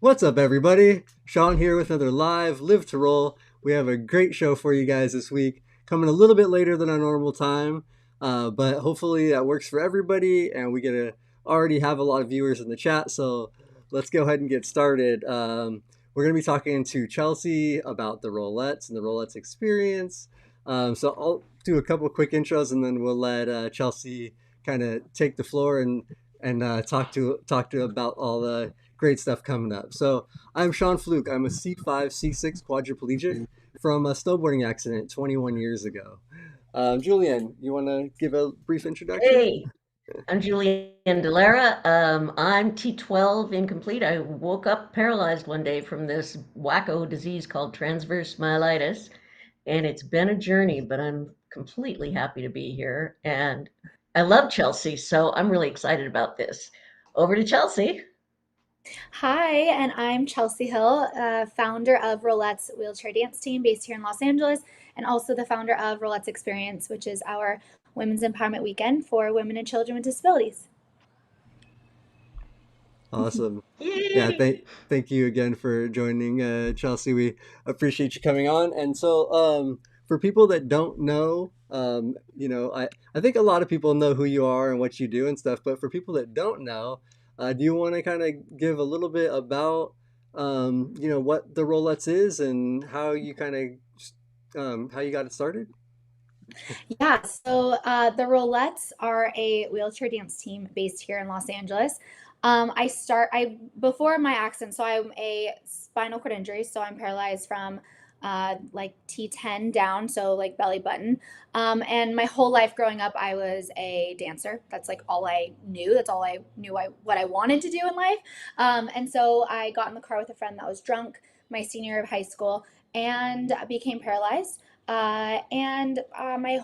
What's up, everybody? Shawn here with another Live to Roll. We have a great show for you guys this week, coming a little bit later than our normal time, but hopefully that works for everybody, and we get to already have a lot of viewers in the chat. So let's go ahead and get started. We're going to be talking to Chelsie about the Rollettes and the Rollettes Experience. So I'll do a couple quick intros, and then we'll let Chelsie kind of take the floor and talk to about all the great stuff coming up. So I'm Shawn Fluke. I'm a C5, C6 quadriplegic from a snowboarding accident 21 years ago. Julian, you want to give a brief introduction? Hey, I'm Julianne Delara. I'm T12 incomplete. I woke up paralyzed one day from this wacko disease called transverse myelitis, and it's been a journey, but I'm completely happy to be here. And I love Chelsie, so I'm really excited about this. Over to Chelsie. Hi, and I'm Chelsie Hill, founder of Rollettes Wheelchair Dance Team based here in Los Angeles, and also the founder of Rollettes Experience, which is our women's empowerment weekend for women and children with disabilities. Awesome. Yeah, Yay! thank you again for joining, Chelsie. We appreciate you coming on. And so, for people that don't know, I think a lot of people know who you are and what you do and stuff. But for people that don't know, do you want to kind of give a little bit about, what the Rolettes is and how you how you got it started? Yeah, so the Rollettes are a wheelchair dance team based here in Los Angeles. I before my accident, so I'm a spinal cord injury, so I'm paralyzed from like T10 down, so like belly button. And my whole life growing up, I was a dancer. That's like all I knew. That's all I knew what I wanted to do in life. And so I got in the car with a friend that was drunk my senior year of high school and became paralyzed. My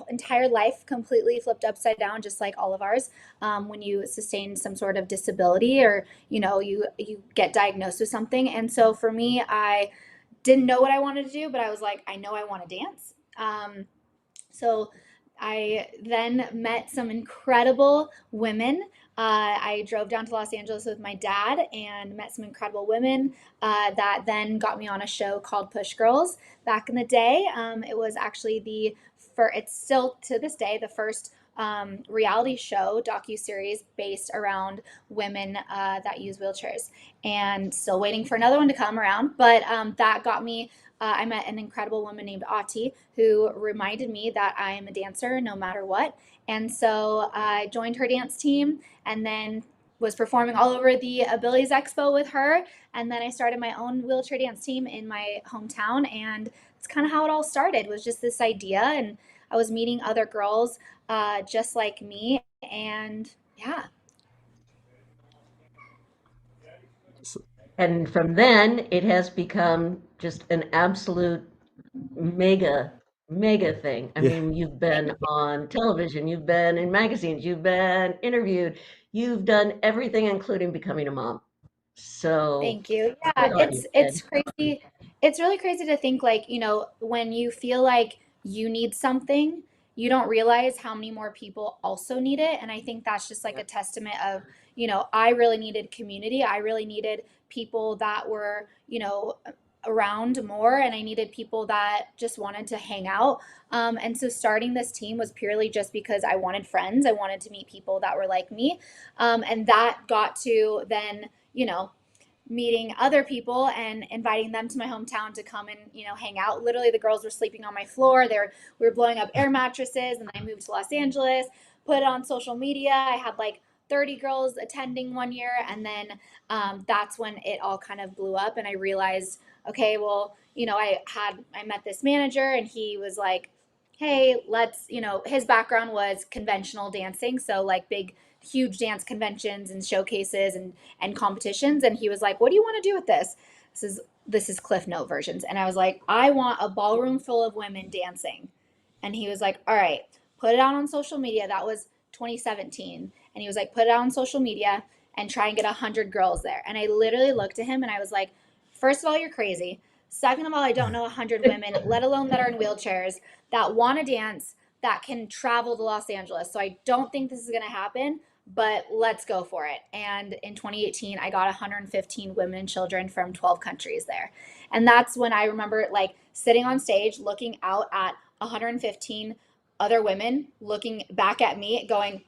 entire life completely flipped upside down, just like all of ours. When you sustain some sort of disability, or you get diagnosed with something. And so for me, I didn't know what I wanted to do, but I was like, I know I want to dance. So I then met some incredible women. I drove down to Los Angeles with my dad and met some incredible women that then got me on a show called Push Girls back in the day. It was actually it's still to this day the first reality show docu-series based around women that use wheelchairs, and still waiting for another one to come around. But that got me I met an incredible woman named Ati who reminded me that I am a dancer no matter what. And so I joined her dance team and then was performing all over the Abilities Expo with her. And then I started my own wheelchair dance team in my hometown. And it's kind of how it all started, was just this idea. And I was meeting other girls just like me. And yeah. So, And from then, it has become just an absolute mega, mega thing. I yeah. mean, you've been on television, you've been in magazines, you've been interviewed, you've done everything, including becoming a mom. So Thank you. Yeah, good on you, it's kid. crazy. It's really crazy to think, like, when you feel like you need something, you don't realize how many more people also need it. And I think that's just like a testament of, I really needed community. I really needed people that were, around more, and I needed people that just wanted to hang out. And so starting this team was purely just because I wanted friends. I wanted to meet people that were like me. And that got to then, meeting other people and inviting them to my hometown to come and hang out. Literally, the girls were sleeping on my floor. We were blowing up air mattresses, and I moved to Los Angeles, put it on social media. I had like 30 girls attending one year, and then that's when it all kind of blew up, and I realized, okay, well, I met this manager, and he was like, hey, let's, his background was conventional dancing, so like big huge dance conventions and showcases and competitions. And he was like, what do you want to do with this? This is Cliff Note versions. And I was like, I want a ballroom full of women dancing. And he was like, all right, put it out on social media. That was 2017. And he was like, put it out on social media and try and get 100 girls there. And I literally looked at him and I was like, first of all, you're crazy. Second of all, I don't know 100 women, let alone that are in wheelchairs, that want to dance, that can travel to Los Angeles. So I don't think this is going to happen. but let's go for it. And in 2018, I got 115 women and children from 12 countries there. And that's when I remember like sitting on stage, looking out at 115 other women, looking back at me, going,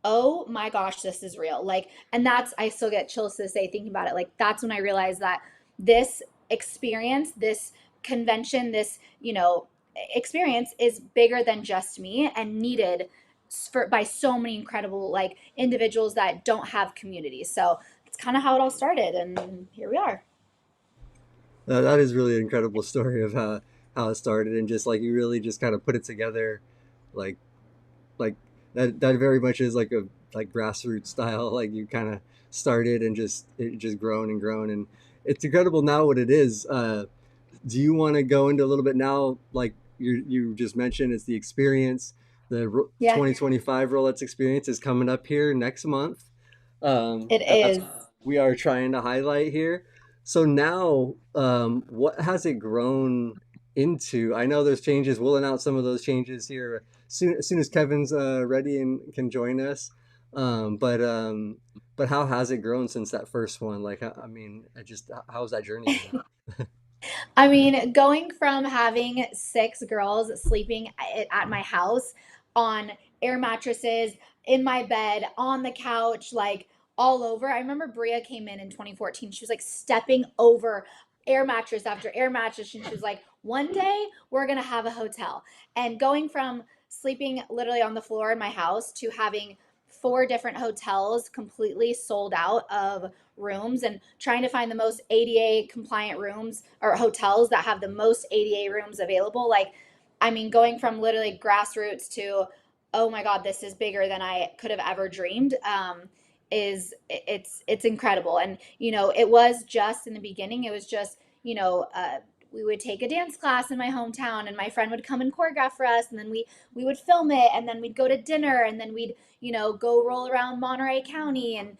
oh my gosh, this is real. Like, and that's, I still get chills to this day thinking about it. Like, that's when I realized that this experience, this convention, this, experience is bigger than just me and needed by so many incredible like individuals that don't have communities. So it's kind of how it all started, and here we are. That is really an incredible story of how it started, and just like you really just kind of put it together, like like that very much is like a like grassroots style. Like you kind of started and just it just grown and grown, and it's incredible now what it is. Do you want to go into a little bit now? Like you just mentioned, it's the experience. The Yeah, 2025 Rollettes Experience is coming up here next month. it That's is. what we are trying to highlight here. So now, what has it grown into? I know there's changes. We'll announce some of those changes here soon, as soon as Kevin's ready and can join us. Um, but um, but how has it grown since that first one? Like, I mean, how's that journey been? I mean, going from having six girls sleeping at my house on air mattresses, in my bed, on the couch, like all over. I remember Bria came in 2014. She was like stepping over air mattress after air mattress. And she was like, one day we're going to have a hotel. And going from sleeping literally on the floor in my house to having four different hotels completely sold out of rooms, and trying to find the most ADA compliant rooms or hotels that have the most ADA rooms available. Like, I mean, going from literally grassroots to, oh my God, this is bigger than I could have ever dreamed. It's incredible. And, it was just in the beginning, it was just, we would take a dance class in my hometown and my friend would come and choreograph for us, and then we would film it, and then we'd go to dinner, and then we'd go roll around Monterey County and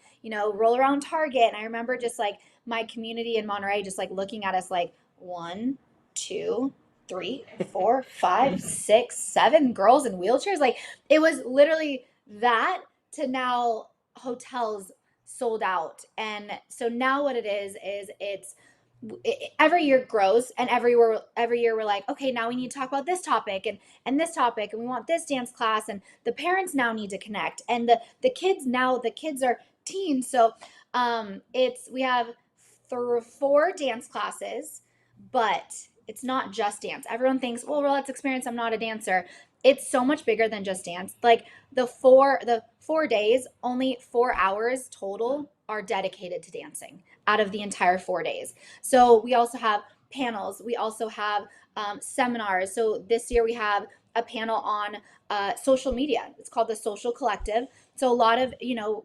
roll around Target. And I remember just like my community in Monterey just like looking at us like, one, two, three, four, five, six, seven girls in wheelchairs. Like, it was literally that to now hotels sold out. And so now what it is it's every year grows, and every year we're like, okay, now we need to talk about this topic and this topic, and we want this dance class, and the parents now need to connect, and the kids are teens. So it's we have four dance classes, but it's not just dance. Everyone thinks, well, Rollettes Experience, I'm not a dancer. It's so much bigger than just dance. Like the 4 days, only 4 hours total are dedicated to dancing out of the entire 4 days. So we also have panels. We also have seminars. So this year we have a panel on social media. It's called the Social Collective. So a lot of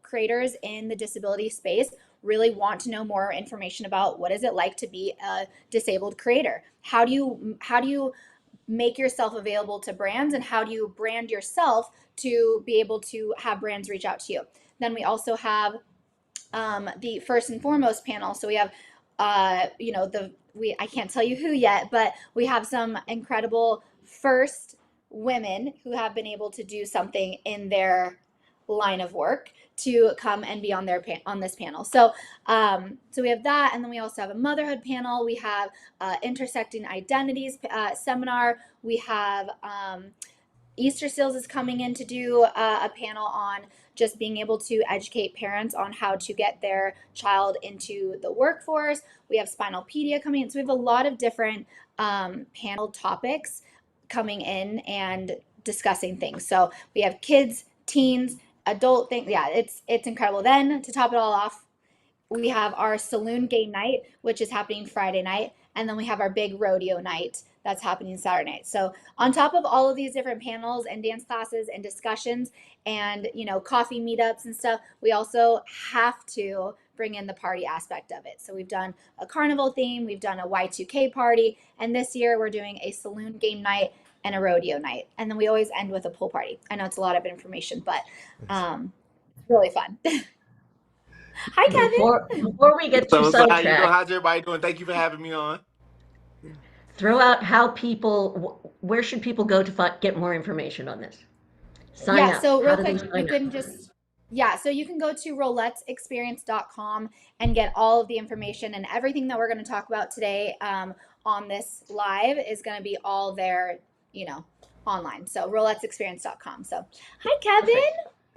creators in the disability space really want to know more information about what is it like to be a disabled creator. How do you make yourself available to brands, and how do you brand yourself to be able to have brands reach out to you? Then we also have the first and foremost panel. So we have, I can't tell you who yet, but we have some incredible first women who have been able to do something in their line of work to come and be on on this panel. So we have that, and then we also have a motherhood panel. We have intersecting identities seminar. We have Easter Seals is coming in to do a panel on just being able to educate parents on how to get their child into the workforce. We have Spinalpedia coming in. So we have a lot of different panel topics coming in and discussing things. So we have kids, teens, adult things. Yeah, it's incredible. Then to top it all off, we have our saloon game night, which is happening Friday night, and then we have our big rodeo night that's happening Saturday night. So on top of all of these different panels and dance classes and discussions and coffee meetups and stuff, we also have to bring in the party aspect of it. So we've done a carnival theme, we've done a Y2K party, and this year we're doing a saloon game night and a rodeo night, and then we always end with a pool party. I know it's a lot of information, but it's really fun. Hi, Before we get too So how you doing? sidetracked, How's everybody doing? Thank you for having me on. throw out where should people go to get more information on this? Sign Yeah, up. so How real do they quick, you sign can up? just Yeah, so you can go to rollettesexperience.com and get all of the information, and everything that we're going to talk about today on this live is going to be all there, you know, online. So rollettesexperience.com. So, hi, Perfect. Kevin.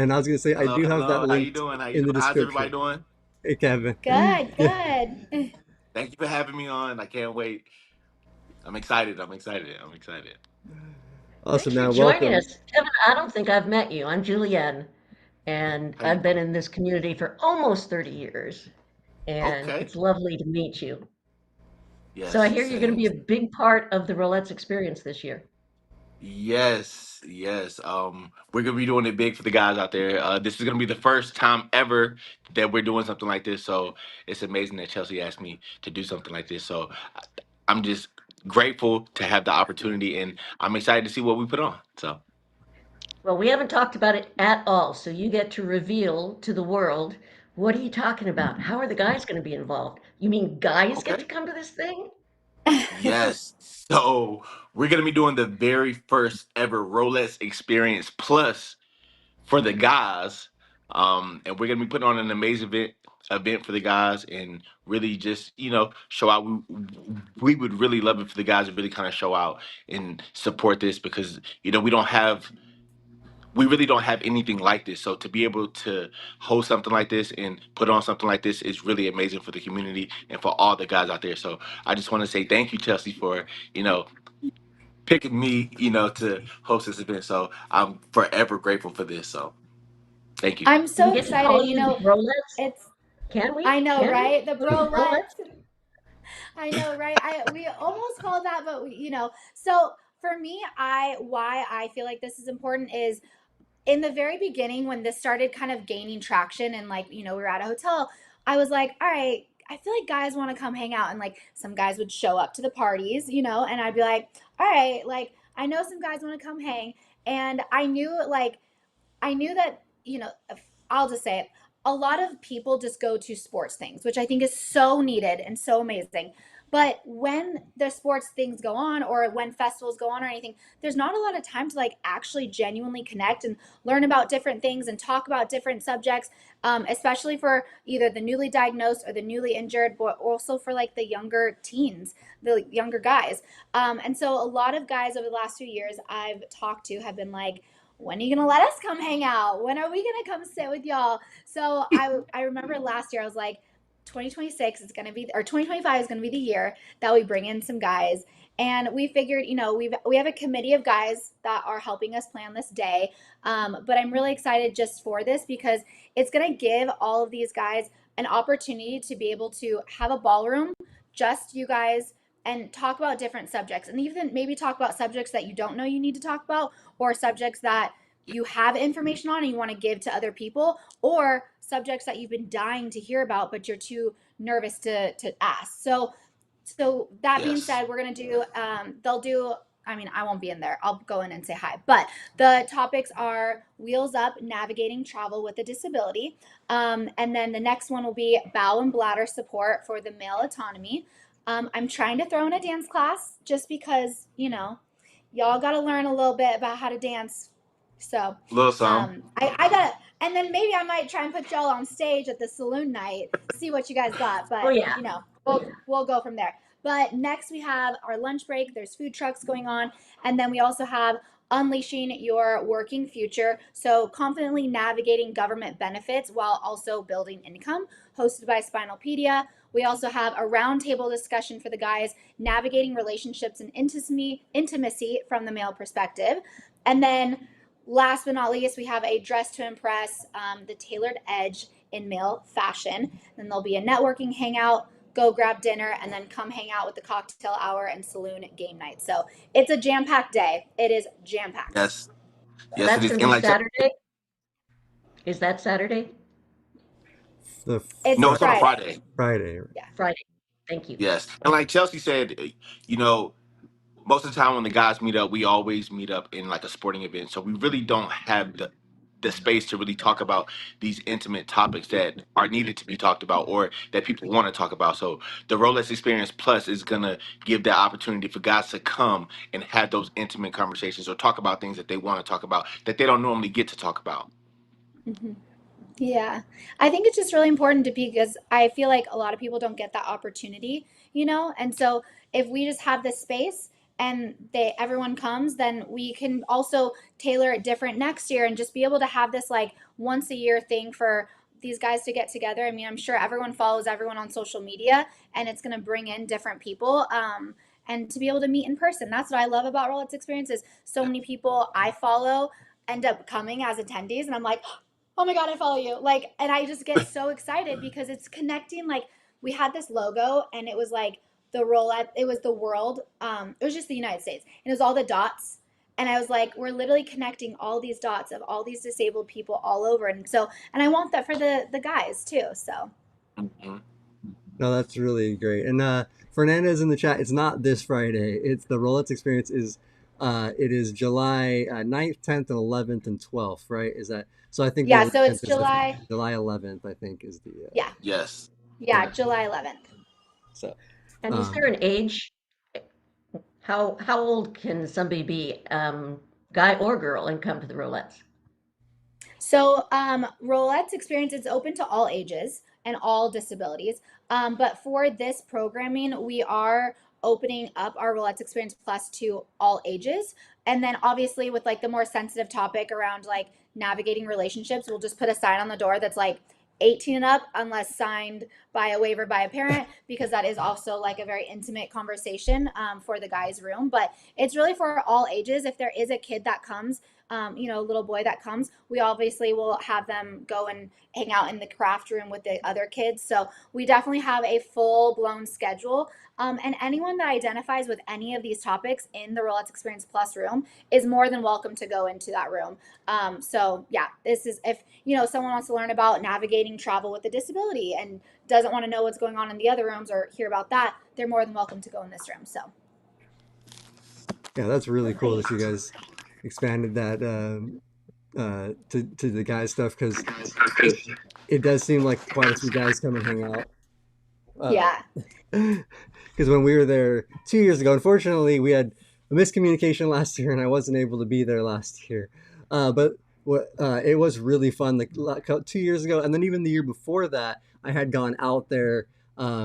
And I was gonna say I Hello, do have that hello. How you linked doing? How you in the doing? How's everybody description. doing? Hey, Kevin. Good, Yeah. good. Thank you for having me on. I can't wait. I'm excited. I'm excited. I'm excited. Awesome, Thanks for man. joining Welcome. us. Kevin, I don't think I've met you. I'm Julianne, and How you I've been doing? in this community for almost 30 years, and Okay. it's lovely to meet you. So I Yes, hear you're going to same. be a big part of the Rollettes experience this year. Yes, yes. We're gonna be doing it big for the guys out there. This is gonna be the first time ever that we're doing something like this. So it's amazing that Chelsea asked me to do something like this. So I'm just grateful to have the opportunity, and I'm excited to see what we put on. So Well, we haven't talked about it at all, so you get to reveal to the world, what are you talking about? How are the guys going to be involved? You mean guys get okay. to come to this thing? Yes. So we're gonna be doing the very first ever Rollettes Experience Plus for the guys. And we're gonna be putting on an amazing event for the guys and really just, show out. We would really love it for the guys to really kind of show out and support this because, we really don't have anything like this. So to be able to host something like this and put on something like this is really amazing for the community and for all the guys out there. So I just want to say thank you, Chelsea, for, you know, picking me, to host this event. So I'm forever grateful for this. So thank you. I'm Do we so get to call excited. You you know, Rollettes? it's, Can we? I know, Can we? right? The Rollettes? brolettes. I know, right? We almost call that, but so for me, why I feel like this is important is in the very beginning when this started kind of gaining traction and like, we were at a hotel, I was like, all right, I feel like guys want to come hang out, and like some guys would show up to the parties, and I'd be like, all right, like I know some guys want to come hang, and I knew that, I'll just say it. A lot of people just go to sports things, which I think is so needed and so amazing. But when the sports things go on or when festivals go on or anything, there's not a lot of time to like actually genuinely connect and learn about different things and talk about different subjects, especially for either the newly diagnosed or the newly injured, but also for like the younger teens, the younger guys. And so a lot of guys over the last few years I've talked to have been like, when are you gonna let us come hang out? When are we gonna come sit with y'all? So I remember last year I was like, 2026 is gonna be, or 2025 is gonna be the year that we bring in some guys. And we figured, we have a committee of guys that are helping us plan this day. But I'm really excited just for this because it's gonna give all of these guys an opportunity to be able to have a ballroom, just you guys, and talk about different subjects, and even maybe talk about subjects that you don't know you need to talk about, or subjects that you have information on and you want to give to other people, or subjects that you've been dying to hear about but you're too nervous to ask. So that being Yes. said, we're gonna do they'll do, I mean, I won't be in there, I'll go in and say hi, but the topics are wheels up, navigating travel with a disability, and then the next one will be bowel and bladder support for the male autonomy. I'm trying to throw in a dance class just because, y'all got to learn a little bit about how to dance. So, Little song. I got to, and then maybe I might try and put y'all on stage at the saloon night, see what you guys got. Oh, But, yeah. we'll go from there. But next we have our lunch break. There's food trucks going on. And then we also have unleashing your working future. So confidently navigating government benefits while also building income, hosted by Spinalpedia. We also have a roundtable discussion for the guys, navigating relationships and intimacy from the male perspective. And then last but not least, we have a dress to impress, the tailored edge in male fashion. Then there'll be a networking hangout, go grab dinner, and then come hang out with the cocktail hour and saloon game night. So it's a jam-packed day. It is jam-packed. Yes. Yes, it That's is. going to And be like, Saturday. Is that Saturday? The It's no, it's on a Friday. Friday. Friday. Yeah. Friday. Thank you. Yes. And like Chelsea said, you know, most of the time when the guys meet up, we always meet up in like a sporting event. So we really don't have the space to really talk about these intimate topics that are needed to be talked about or that people want to talk about. So the Rolex Experience Plus is gonna give that opportunity for guys to come and have those intimate conversations or talk about things that they want to talk about that they don't normally get to talk about. Mhm. Yeah. I think it's just really important to because I feel like a lot of people don't get that opportunity, you know? And so if we just have this space and everyone comes, then we can also tailor it different next year and just be able to have this like once a year thing for these guys to get together. I mean, I'm sure everyone follows everyone on social media and it's going to bring in different people. And to be able to meet in person. That's what I love about Rollettes Experience is so many people I follow end up coming as attendees and I'm like, oh my God, I follow you. Like, and I just get so excited because it's connecting. Like, we had this logo and it was like the roulette, it was the world. It was just the United States. And it was all the dots. And I was like, we're literally connecting all these dots of all these disabled people all over. And so, and I want that for the guys too. So Mhm. No, that's really great. And Fernandez in the chat, it's not this Friday. It's the Rollettes Experience is it is July 9th, 10th, and 11th and 12th, right? Is that so? I think the yeah, so 11th it's is July. July 11th, I think is the Yeah. Yes. Yeah. July 11th. so And is there um an age? How old can somebody be, guy or girl, and come to the Rollettes? So, Rollettes Experience is open to all ages and all disabilities. But for this programming, we are opening up our Rollettes Experience Plus to all ages. And then obviously with like the more sensitive topic around like navigating relationships, we'll just put a sign on the door that's like 18 and up unless signed by a waiver by a parent because that is also like a very intimate conversation for the guys room, but it's really for all ages. If there is a kid that comes, a little boy that comes, we obviously will have them go and hang out in the craft room with the other kids. So we definitely have a full blown schedule. And anyone that identifies with any of these topics in the Rollettes Experience Plus room is more than welcome to go into that room. So yeah, this is if someone wants to learn about navigating travel with a disability and doesn't want to know what's going on in the other rooms or hear about that, they're more than welcome to go in this room. So yeah, that's really cool Great. that you guys expanded that to the guys stuff because it it does seem like quite a few guys come and hang out. Uh, yeah. because when we were there 2 years ago, unfortunately, we had a miscommunication last year, and I wasn't able to be there last year. But it was really fun. Like 2 years ago, and then even the year before that, I had gone out there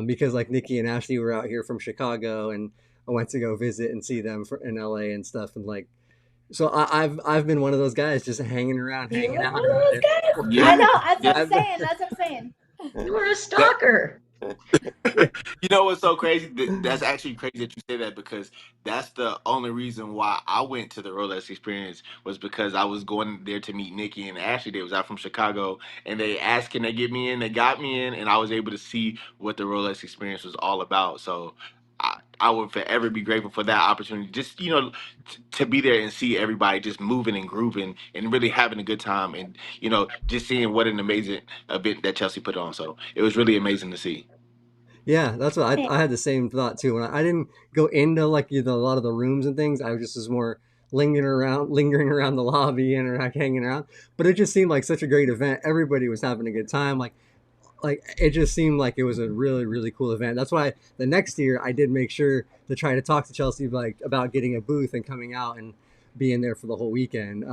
because like Nikki and Ashley were out here from Chicago, and I went to go visit and see them in LA and stuff. And like, so I've been one of those guys just hanging around, You hanging were out one of around those it. guys. I Yeah. know. That's Yeah. what I'm I've saying. That's what I'm saying. You were a That stalker. You know what's so crazy? That's actually crazy that you say that because that's the only reason why I went to the Rolex Experience was because I was going there to meet Nikki and Ashley. They was out from Chicago and they asked, "Can they get me in?" They got me in, and I was able to see what the Rolex Experience was all about. So I would forever be grateful for that opportunity. Just to be there and see everybody just moving and grooving and really having a good time, and just seeing what an amazing event that Chelsea put on. So it was really amazing to see. Yeah, that's what I had the same thought too. When I didn't go into like a lot of the rooms and things, I was just was more lingering around the lobby and like hanging around. But it just seemed like such a great event. Everybody was having a good time. Like it just seemed like it was a really really cool event. That's why the next year I did make sure to try to talk to Chelsea like about getting a booth and coming out and being there for the whole weekend.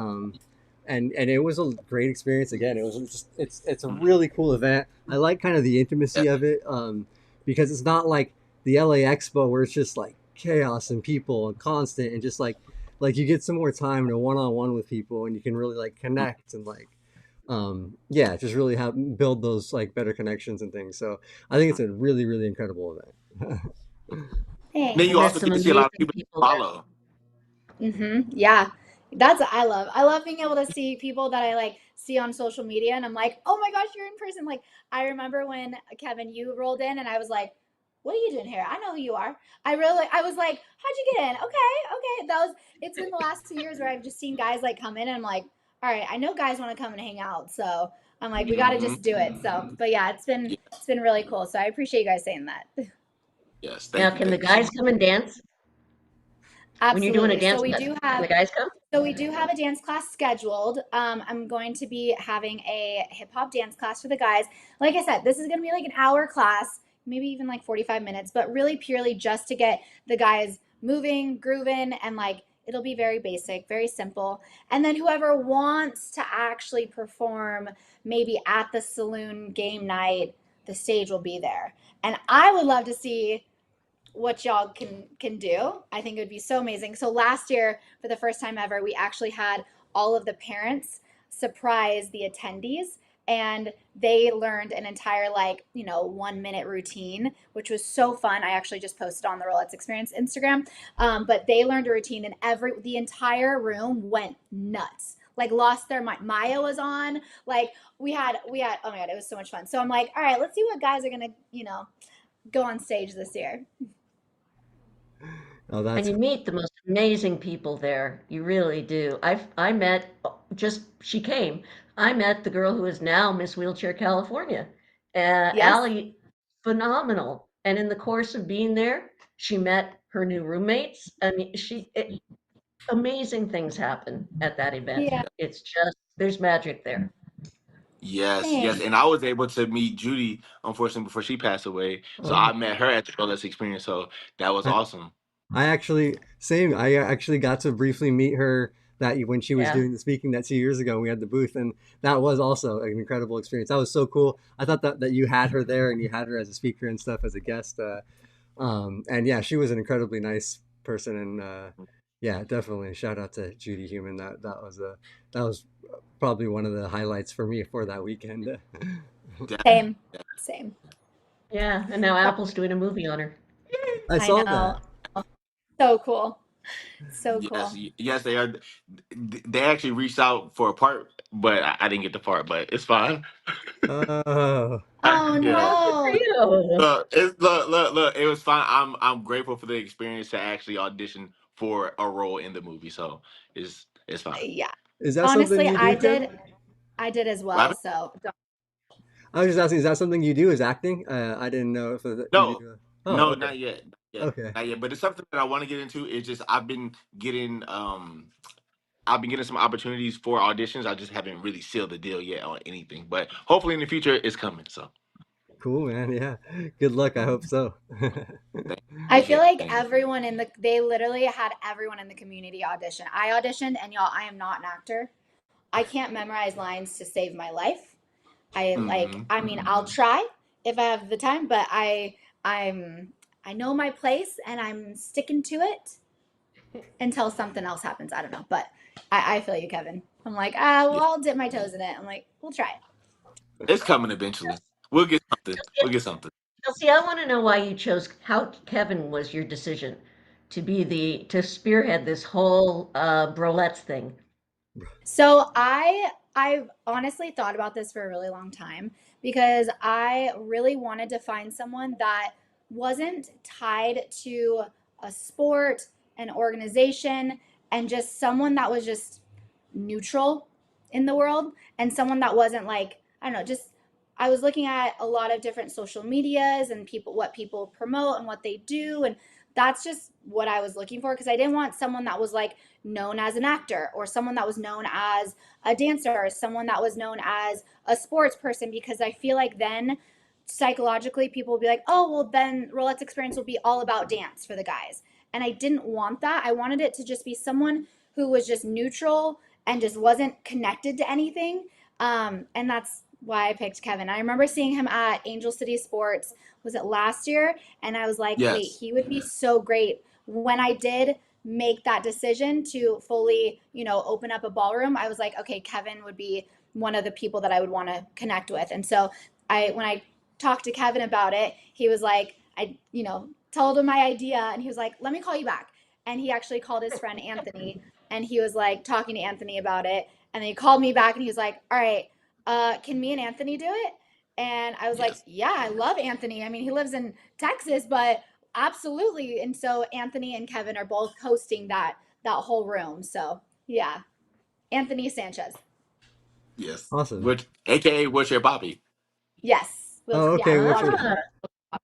And it was a great experience again. It was just it's a really cool event. I like kind of the intimacy of it because it's not like the LA Expo where it's just like chaos and people and constant and just like you get some more time to one on one with people and you can really like connect and like yeah, just really have build those like better connections and things. So I think it's a really really incredible event. Then Thanks. you I met also some get to see a lot of amazing people people there. follow. Yeah. That's what I love. I love being able to see people that I like see on social media and I'm like, oh my gosh, you're in person. Like I remember when Kevin, you rolled in and I was like, what are you doing here? I know who you are. I was like, how'd you get in? Okay, okay. It's been the last 2 years where I've just seen guys like come in and I'm like, all right, I know guys want to come and hang out. So I'm like, we got to Hmm. just do it. So, but yeah, Yeah. it's been really cool. So I appreciate you guys saying that. Yes. Now, can the Thank you so guys much. come and dance? When you're doing a Absolutely. dance class, can the guys come? So we do have a dance class scheduled. I'm going to be having a hip hop dance class for the guys. Like I said, this is going to be like an hour class, maybe even like 45 minutes, but really purely just to get the guys moving, grooving, and like It'll be very basic, very simple. And then whoever wants to actually perform maybe at the saloon game night, the stage will be there. And I would love to see what y'all can do. I think it would be so amazing. So last year, for the first time ever, we actually had all of the parents surprise the attendees, and they learned an entire 1 minute routine, which was so fun. I actually just posted on the Rollettes Experience Instagram. But they learned a routine, and the entire room went nuts. Like lost their mind. Maya was on. Like we had. Oh my god, it was so much fun. So I'm like, all right, let's see what guys are gonna go on stage this year. Oh, And that's you meet the most amazing people there. You really do. I met just she came. I met the girl who is now Miss Wheelchair California. Yes. Allie, phenomenal. And in the course of being there, she met her new roommates. I mean, amazing things happen at that event. Yeah. It's just there's magic there. Yes, yes, Thanks. and I was able to meet Judy, unfortunately, before she passed away. So oh. I met her at the Rollettes Experience. So that was I, awesome. I actually same. I actually got to briefly meet her when she was Yeah. doing the speaking that 2 years ago. And we had the booth, and that was also an incredible experience. That was so cool. I thought that you had her there and you had her as a speaker and stuff as a guest. And yeah, she was an incredibly nice person, and yeah, definitely shout out to Judy Human. That was probably one of the highlights for me for that weekend. Same. Same. Yeah. And now Apple's doing a movie on her. I I saw know. that. So cool. So Yes, cool. yes, they are. They actually reached out for a part, but I didn't get the part. But it's fine. Oh, Oh Yeah. Oh, good for no. you. Look. It was fine. I'm grateful for the experience to actually audition for a role in the movie. So it's fine. Yeah. is that something Honestly, you do, Kevin? I did as What well. happened? So I was just asking, is that something you do? Is acting? I didn't know if you No, do. Oh, no, okay, not yet. okay, Not yet. But it's something that I want to get into. It's just I've been getting some opportunities for auditions. I just haven't really sealed the deal yet on anything. But hopefully in the future it's coming. So cool, man. Yeah, good luck. I hope so. thank I feel appreciate it. like Thank you. they literally had everyone in the community audition. I auditioned, and y'all, I am not an actor. I can't memorize lines to save my life. Hmm. I mean, I'll try if I have the time, but I'm, I know my place and I'm sticking to it until something else happens. I don't know, but I feel you, Kevin. I'm like, well, Yeah, I'll dip my toes in it. I'm like, we'll try it. it's coming eventually. We'll get something. We'll get something. Chelsea, I want to know why you chose how Kevin was your decision to spearhead this whole brolettes thing. So I've honestly thought about this for a really long time because I really wanted to find someone that wasn't tied to a sport, an organization, and just someone that was just neutral in the world, and someone that wasn't like, I don't know, just I was looking at a lot of different social medias and what people promote and what they do, and that's just what I was looking for because I didn't want someone that was like known as an actor or someone that was known as a dancer or someone that was known as a sports person because I feel like then psychologically people will be like, oh, well, then Rollettes Experience will be all about dance for the guys. And I didn't want that. I wanted it to just be someone who was just neutral and just wasn't connected to anything. And that's why I picked Kevin. I remember seeing him at Angel City Sports. Was it last year? And I was like, wait, Yes. he would be so great. When I did make that decision to fully, open up a ballroom, I was like, okay, Kevin would be one of the people that I would want to connect with. And so when I talked to Kevin about it, he was like, told him my idea and he was like, let me call you back. And he actually called his friend Anthony and he was like talking to Anthony about it. And then he called me back and he was like, all right, can me and Anthony do it? And I was like, Yes. yeah, I love Anthony. I mean, he lives in Texas, but absolutely. And so Anthony and Kevin are both hosting that whole room. So yeah, Anthony Sanchez. Yes. Awesome. Which, AKA, what's your Bobby? Yes. Oh, Yeah, okay. we'll What's Ah,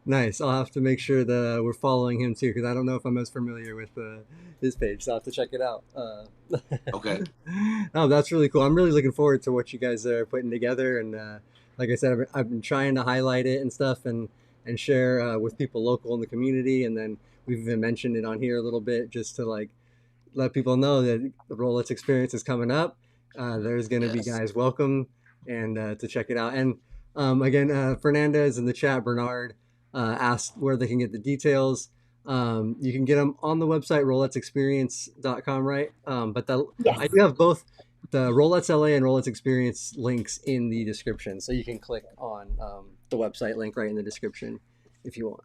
Nice. I'll have to make sure that we're following him too, because I don't know if I'm as familiar with his page, so I'll have to check it out. Okay. Oh, that's really cool. I'm really looking forward to what you guys are putting together, and like I said, I've been trying to highlight it and stuff, and and share with people local in the community. And then we've even mentioned it on here a little bit just to like let people know that the Rollettes Experience is coming up. There's going to be Yes. guys welcome and to check it out. And again, Fernandez in the chat, Bernard asked where they can get the details. You can get them on the website, rollettesexperience.com, right? But Yes. I do have both the Rollettes LA and Rollettes Experience links in the description. So you can click on the website link right in the description if you want.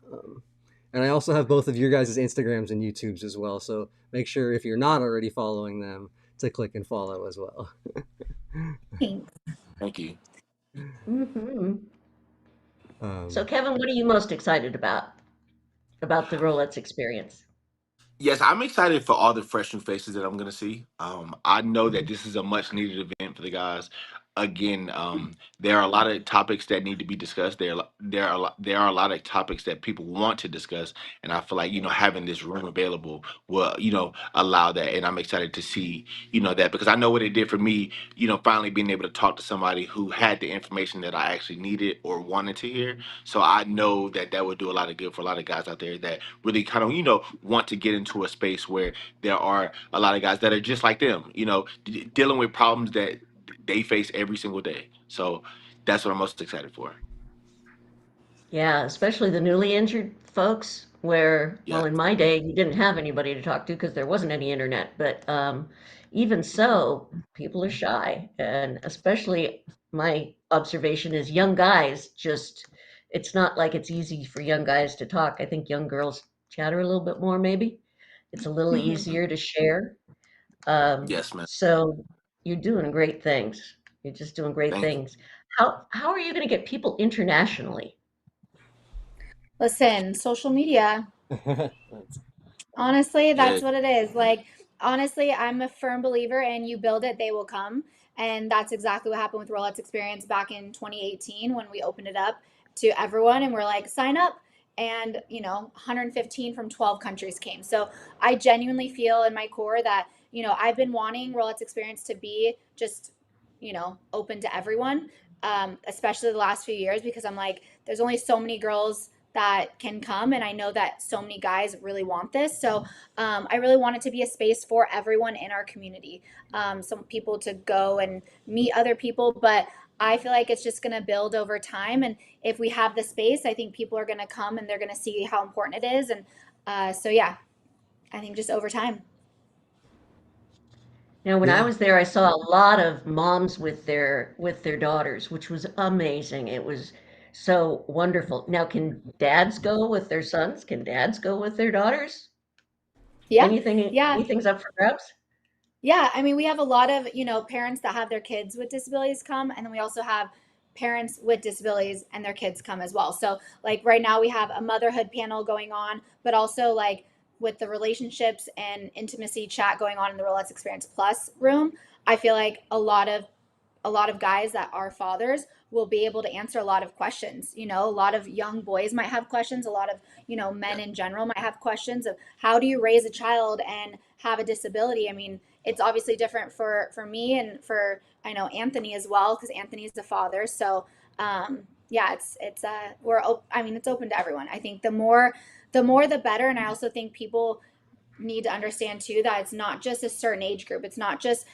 And I also have both of your guys' Instagrams and YouTubes as well. So make sure if you're not already following them to click and follow as well. Thanks. Thank you. Hmm. So, um, Kevin, what are you most excited about the Rollettes experience? Yes, I'm excited for all the fresh new faces that I'm going to see. I know that this is a much needed event for the guys. Again, there are a lot of topics that need to be discussed. There are a lot of topics that people want to discuss, and I feel like having this room available will allow that. And I'm excited to see that because I know what it did for me. Finally being able to talk to somebody who had the information that I actually needed or wanted to hear. So I know that that would do a lot of good for a lot of guys out there that really kind of want to get into a space where there are a lot of guys that are just like them, dealing with problems that they face every single day. So that's what I'm most excited for. Yeah, especially the newly injured folks, where, Yeah. well, in my day, you didn't have anybody to talk to because there wasn't any internet. But even so, people are shy. And especially my observation is young guys just, it's not like it's easy for young guys to talk. I think young girls chatter a little bit more, maybe. It's a little easier to share. Yes, man. So you're doing great things. You're just doing great Thank you. things. How are you going to get people internationally? Listen, social media. Honestly, Yeah. that's what it is. Like, honestly, I'm a firm believer in you build it, they will come. And that's exactly what happened with Rollettes Experience back in 2018 when we opened it up to everyone and we're like, sign up. And, 115 from 12 countries came. So I genuinely feel in my core that, I've been wanting Rollettes Experience to be just, open to everyone, especially the last few years, because I'm like, there's only so many girls that can come, and I know that so many guys really want this. So I really want it to be a space for everyone in our community, some people to go and meet other people. But I feel like it's just going to build over time, and if we have the space, I think people are going to come and they're going to see how important it is. And so yeah, I think just over time. When I yeah. was there, I saw a lot of moms with their daughters, which was amazing. It was so wonderful. Now, can dads go with their sons? Can dads go with their daughters? Yeah, yeah. Anything's up for grabs? Yeah, I mean, we have a lot of, parents that have their kids with disabilities come, and then we also have parents with disabilities and their kids come as well. So, like right now we have a motherhood panel going on, but also like with the relationships and intimacy chat going on in the Rollettes Experience Plus room, I feel like a lot of guys that are fathers will be able to answer a lot of questions. A lot of young boys might have questions. A lot of, men in general might have questions of how do you raise a child and have a disability? I mean, it's obviously different for me and for I know Anthony as well because Anthony's the father. So yeah, I mean it's open to everyone. I think the more the better. And I also think people need to understand too that it's not just a certain age group. It's not just,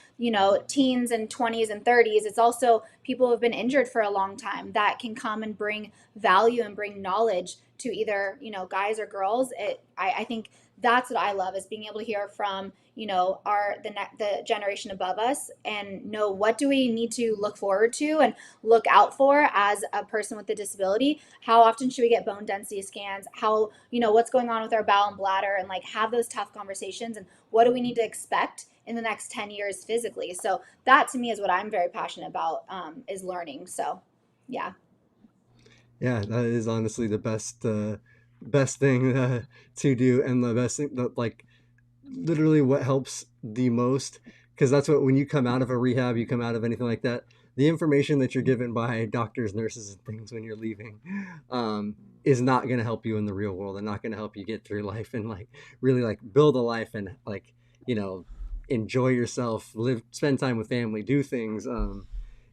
teens and 20s and 30s. It's also people who have been injured for a long time that can come and bring value and bring knowledge to either, guys or girls. I think that's what I love is being able to hear from, the generation above us and know what do we need to look forward to and look out for as a person with a disability. How often should we get bone density scans? How, what's going on with our bowel and bladder, and like have those tough conversations, and what do we need to expect in the next 10 years physically? So that to me is what I'm very passionate about, is learning. So yeah. Yeah, that is honestly the best thing to do, and the best thing that like literally what helps the most, because that's what when you come out of a rehab, you come out of anything like that, the information that you're given by doctors, nurses, and things when you're leaving, is not going to help you in the real world and not going to help you get through life and like really like build a life and like you know enjoy yourself, live, spend time with family, do things.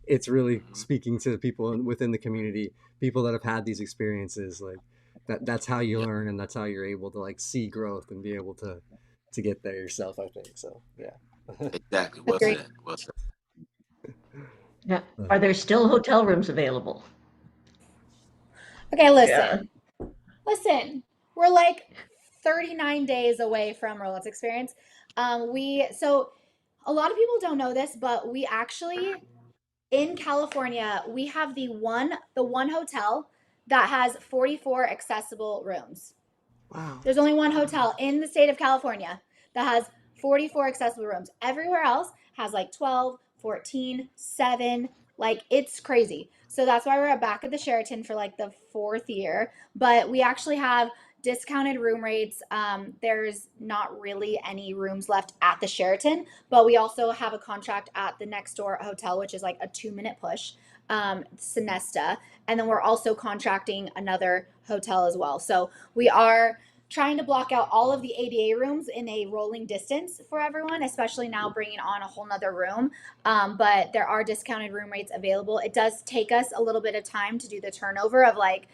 It's really speaking to people within the community, people that have had these experiences, like that's how you learn, and that's how you're able to like see growth and be able to get there yourself, I think. So yeah. Exactly. Well Agreed. said. Well said. Now, are there still hotel rooms available? Okay, Yeah. listen. We're like 39 days away from Rollettes Experience. So a lot of people don't know this, but we actually in California we have the one hotel that has 44 accessible rooms. Wow. There's only one hotel in the state of California that has 44 accessible rooms. Everywhere else has like 12, 14, 7. Like it's crazy. So that's why we're back at the Sheraton for like the fourth year. But we actually have discounted room rates. There's not really any rooms left at the Sheraton, but we also have a contract at the next door hotel, which is like a 2-minute push, Sonesta. And then we're also contracting another hotel as well. So we are trying to block out all of the ADA rooms in a rolling distance for everyone, especially now bringing on a whole nother room. But there are discounted room rates available. It does take us a little bit of time to do the turnover of like,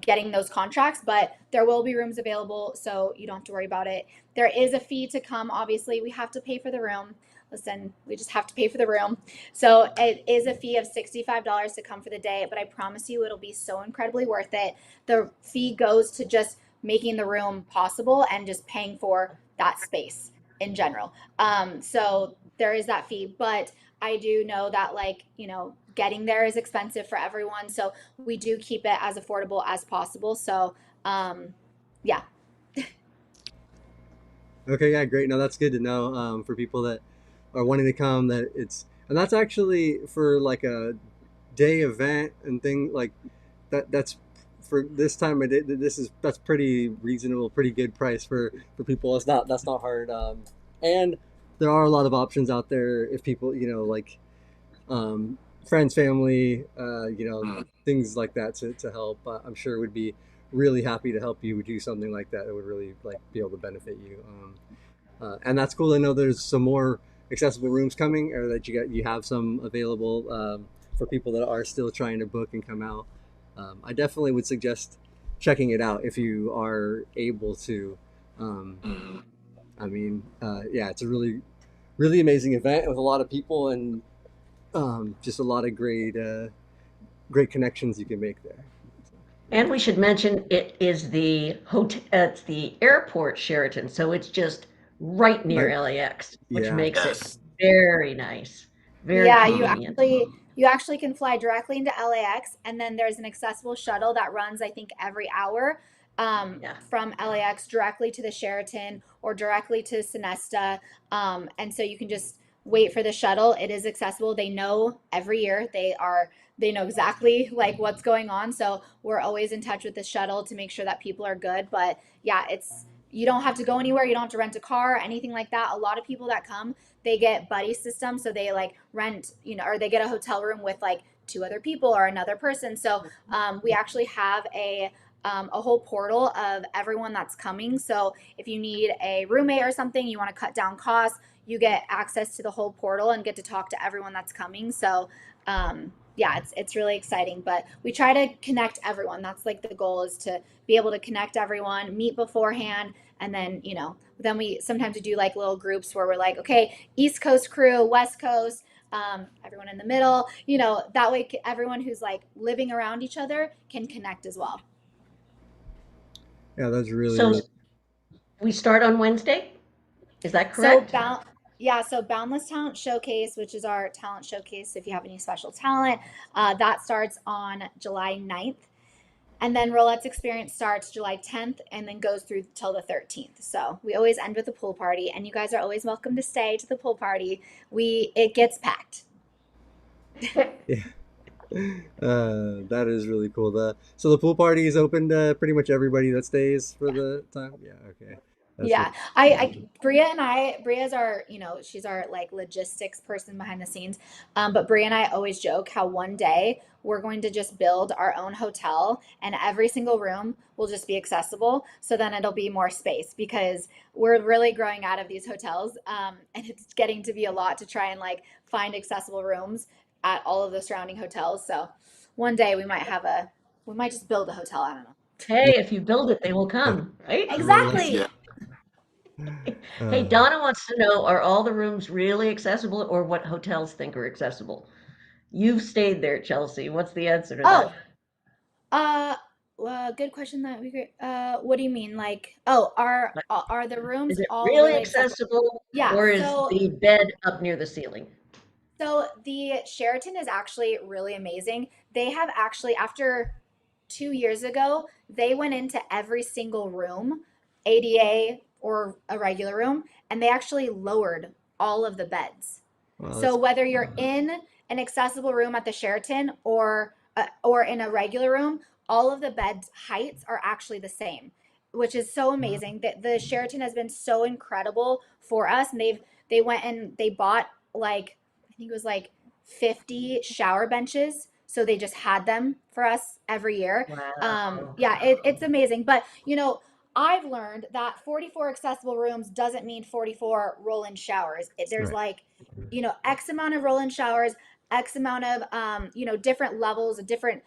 getting those contracts, but there will be rooms available. So you don't have to worry about it. There is a fee to come. Obviously, we have to pay for the room. Listen, we just have to pay for the room. So it is a fee of $65 to come for the day, but I promise you it'll be so incredibly worth it. The fee goes to just making the room possible and just paying for that space in general. So there is that fee, but I do know that like, getting there is expensive for everyone. So we do keep it as affordable as possible. So, yeah. Okay, yeah, great. No, that's good to know, for people that are wanting to come. That it's and that's actually for like a day event and thing like that. That's for this time of day. That's pretty reasonable, pretty good price for people. That's not hard. And there are a lot of options out there if people like friends, family, Mm. things like that to help. I'm sure would be really happy to help you do something like that. That would really like be able to benefit you. And that's cool. I know there's some more accessible rooms coming, or that you have some available for people that are still trying to book and come out. I definitely would suggest checking it out if you are able to. Um, Mm. yeah, it's a really amazing event with a lot of people and just a lot of great connections you can make there. And we should mention it is the hotel, it's the airport Sheraton, so it's just right near Right? LAX, which Yeah. makes it Yes. very nice, very Yeah, Mm. convenient. you actually can fly directly into LAX, and then there's an accessible shuttle that runs, I think, every hour, Yeah. from LAX directly to the Sheraton or directly to Sonesta. And so you can just wait for the shuttle. It is accessible. They know every year. They know exactly like what's going on. So we're always in touch with the shuttle to make sure that people are good. But yeah, you don't have to go anywhere. You don't have to rent a car, anything like that. A lot of people that come, they get buddy systems, so they like rent, or they get a hotel room with like two other people or another person. So we actually have a whole portal of everyone that's coming. So if you need a roommate or something, you want to cut down costs, you get access to the whole portal and get to talk to everyone that's coming. So yeah, it's really exciting. But we try to connect everyone. That's like the goal, is to be able to connect everyone, meet beforehand, and then then we sometimes do like little groups where we're like, okay, East Coast crew, West Coast, everyone in the middle. That way everyone who's like living around each other can connect as well. Yeah, that's So really we start on Wednesday? Is that So correct? bound, yeah. So Boundless Talent Showcase, which is our talent showcase, if you have any special talent, that starts on July 9th. And then Rollettes Experience starts July 10th and then goes through till the 13th. So we always end with a pool party, and you guys are always welcome to stay to the pool party. It gets packed. yeah. That is really cool. So the pool party is open to pretty much everybody that stays for the time. Yeah, okay, that's Yeah, really Bria's our, she's our like logistics person behind the scenes. But Bria and I always joke how one day we're going to just build our own hotel, and every single room will just be accessible. So then it'll be more space, because we're really growing out of these hotels. And it's getting to be a lot to try and like find accessible rooms at all of the surrounding hotels. So one day we might just build a hotel. I don't know. Hey, if you build it, they will come, right? Rolettes. Yeah. Exactly. Hey, Uh, Donna wants to know, are all the rooms really accessible or what hotels think are accessible? You've stayed there, Chelsie. What's the answer to that? Oh, uh, good question that we could, what do you mean? Like, oh, are the rooms Is it all really really accessible? accessible Yeah, or is so the bed up near the ceiling? so the Sheraton is actually really amazing. They have actually, after 2 years ago, they went into every single room, ADA or a regular room, and they actually lowered all of the beds. well, So that's whether you're in an accessible room at the Sheraton or in a regular room, all of the beds heights are actually the same, which is so amazing. That the Sheraton has been so incredible for us, and they went and they bought like I think it was like 50 shower benches. So they just had them for us every year. Wow. Yeah, it's amazing. But I've learned that 44 accessible rooms doesn't mean 44 roll-in showers. There's right. like, X amount of roll-in showers, X amount of, different levels of different,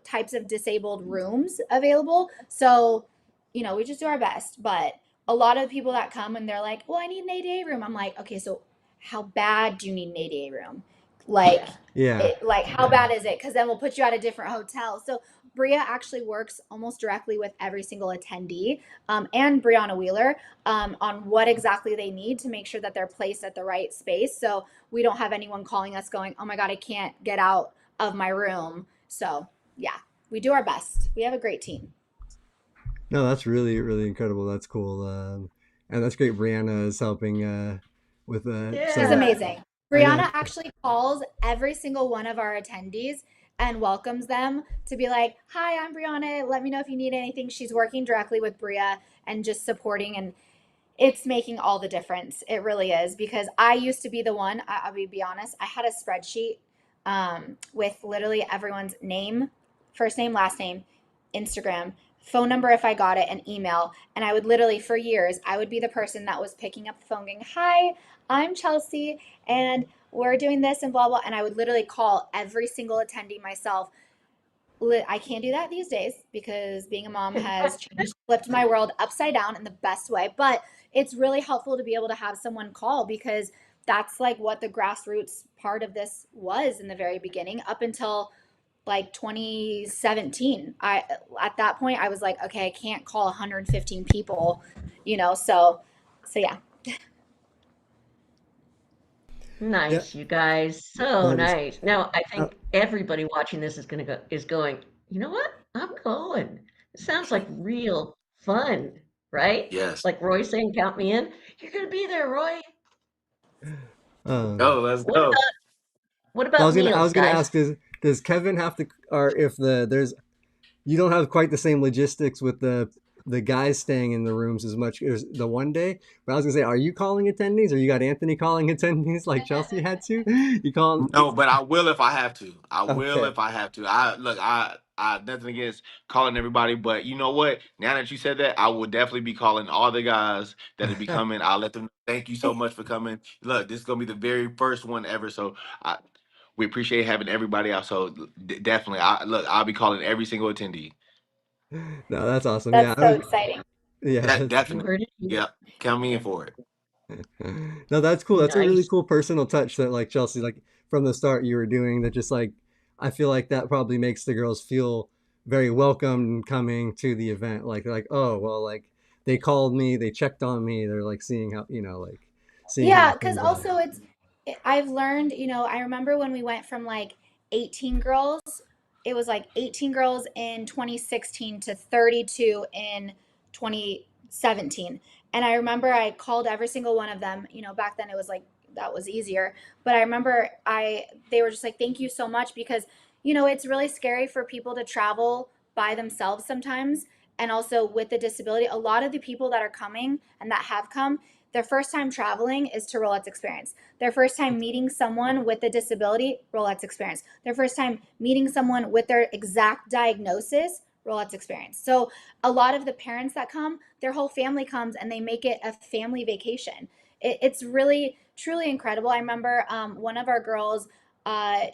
types of disabled rooms available. So, we just do our best. But a lot of the people that come and they're like, well, I need an ADA room. I'm like, okay, so how bad do you need an ADA room? Like, Yeah. how bad is it? Because then we'll put you at a different hotel. So Bria actually works almost directly with every single attendee, and Brianna Wheeler, on what exactly they need to make sure that they're placed at the right space. So we don't have anyone calling us going, oh my God, I can't get out of my room. So yeah, we do our best. We have a great team. No, that's really, really incredible. That's cool. And that's great. Brianna is helping with She's so Yeah. amazing. I know. Brianna actually calls every single one of our attendees and welcomes them to be like, hi, I'm Brianna. Let me know if you need anything. She's working directly with Bria and just supporting, and it's making all the difference. It really is, because I used to be the one, I'll be honest, I had a spreadsheet with literally everyone's name, first name, last name, Instagram, phone number if I got it, and email. And I would literally, for years, I would be the person that was picking up the phone going, hi, I'm Chelsie, and we're doing this and blah, blah. And I would literally call every single attendee myself. I can't do that these days because being a mom has changed, flipped my world upside down in the best way. But it's really helpful to be able to have someone call, because that's like what the grassroots part of this was in the very beginning up until like 2017. At that point I was like, okay, I can't call 115 people, so yeah. Yeah, Nice, you guys. So that is. nice. Now, I Uh, think everybody watching this is going, you know what? I'm going. It sounds like real fun, right? Yes. Like Roy saying, count me in. You're gonna be there, Roy. um, Oh, let's What go. about what I about was gonna I meals, was gonna guys? ask, does Kevin have to, or if there's, you don't have quite the same logistics with the guys staying in the rooms as much as the one day. But I was gonna say, are you calling attendees, or you got Anthony calling attendees like Chelsea had to? You call? No, but I will if I have to. I will Okay. if I have to. I nothing against calling everybody, but you know what? Now that you said that, I will definitely be calling all the guys that'll be coming. I'll let them know, thank you so much for coming. Look, this is gonna be the very first one ever, so we appreciate having everybody out. So definitely, I'll be calling every single attendee. No, that's awesome. Yeah, That's so exciting. yeah, That that's You definitely. heard it here. Yep. Count me in for it. no, that's cool. That's a really Nice. cool personal touch that, like, Chelsea, like from the start you were doing that. Just like, I feel like that probably makes the girls feel very welcome coming to the event. Like they're like, oh well, like they called me, they checked on me. They're like seeing how, like seeing how Yeah, because things are. also I've learned, I remember when we went from like 18 girls, it was like 18 girls in 2016 to 32 in 2017. And I remember I called every single one of them. Back then it was like that was easier. But I remember they were just like, thank you so much, because, it's really scary for people to travel by themselves sometimes. And also with the disability, a lot of the people that are coming and that have come, their first time traveling is to Rollettes Experience. Their first time meeting someone with a disability, Rollettes Experience. Their first time meeting someone with their exact diagnosis, Rollettes Experience. So a lot of the parents that come, their whole family comes and they make it a family vacation. It's really, truly incredible. I remember one of our girls,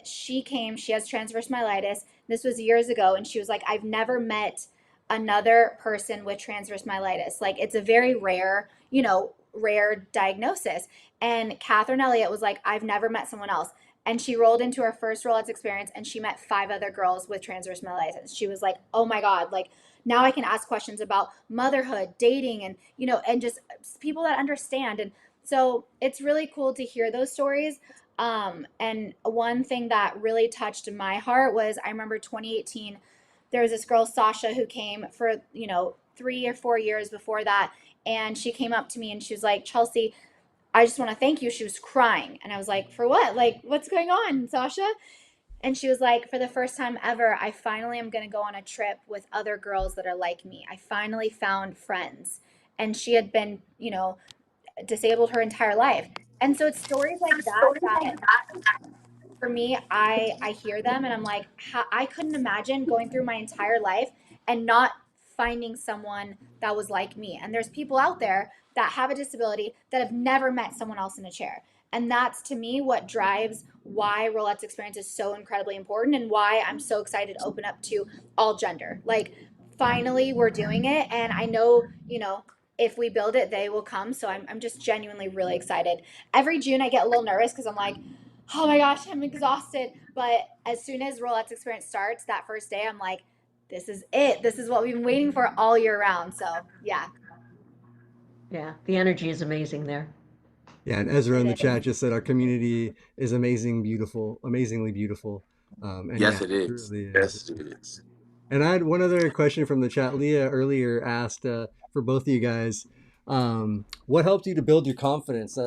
she came, she has transverse myelitis. This was years ago, and she was like, I've never met another person with transverse myelitis. Like it's a very rare, rare diagnosis. And Catherine Elliott was like, I've never met someone else. And she rolled into her first Rollettes experience and she met 5 other girls with transverse myelitis. She was like, oh my God, like now I can ask questions about motherhood, dating, and, and just people that understand. And so it's really cool to hear those stories. And one thing that really touched my heart was I remember 2018, there was this girl, Sasha, who came for, 3 or 4 years before that. And she came up to me and she was like, Chelsie, I just want to thank you. She was crying. And I was like, for what? Like, what's going on, Sasha? And she was like, for the first time ever, I finally am going to go on a trip with other girls that are like me. I finally found friends. And she had been, disabled her entire life. And so it's stories like that that for me, I hear them and I'm like, I couldn't imagine going through my entire life and not finding someone that was like me. And there's people out there that have a disability that have never met someone else in a chair. And that's to me what drives why Rollettes Experience is so incredibly important and why I'm so excited to open up to all gender. Like, finally, we're doing it. And I know, if we build it, they will come. So I'm just genuinely really excited. Every June, I get a little nervous because I'm like, oh my gosh, I'm exhausted. But as soon as Rollettes Experience starts that first day, I'm like, this is it. This is what we've been waiting for all year round. So yeah, Yeah, the energy is amazing there. Yeah, and Ezra in the it is. chat just said our community is amazing, beautiful, amazingly beautiful. And Yes, yeah, it it is. really is. Yes, it is. And I had one other question from the chat. Leah earlier asked for both of you guys, what helped you to build your confidence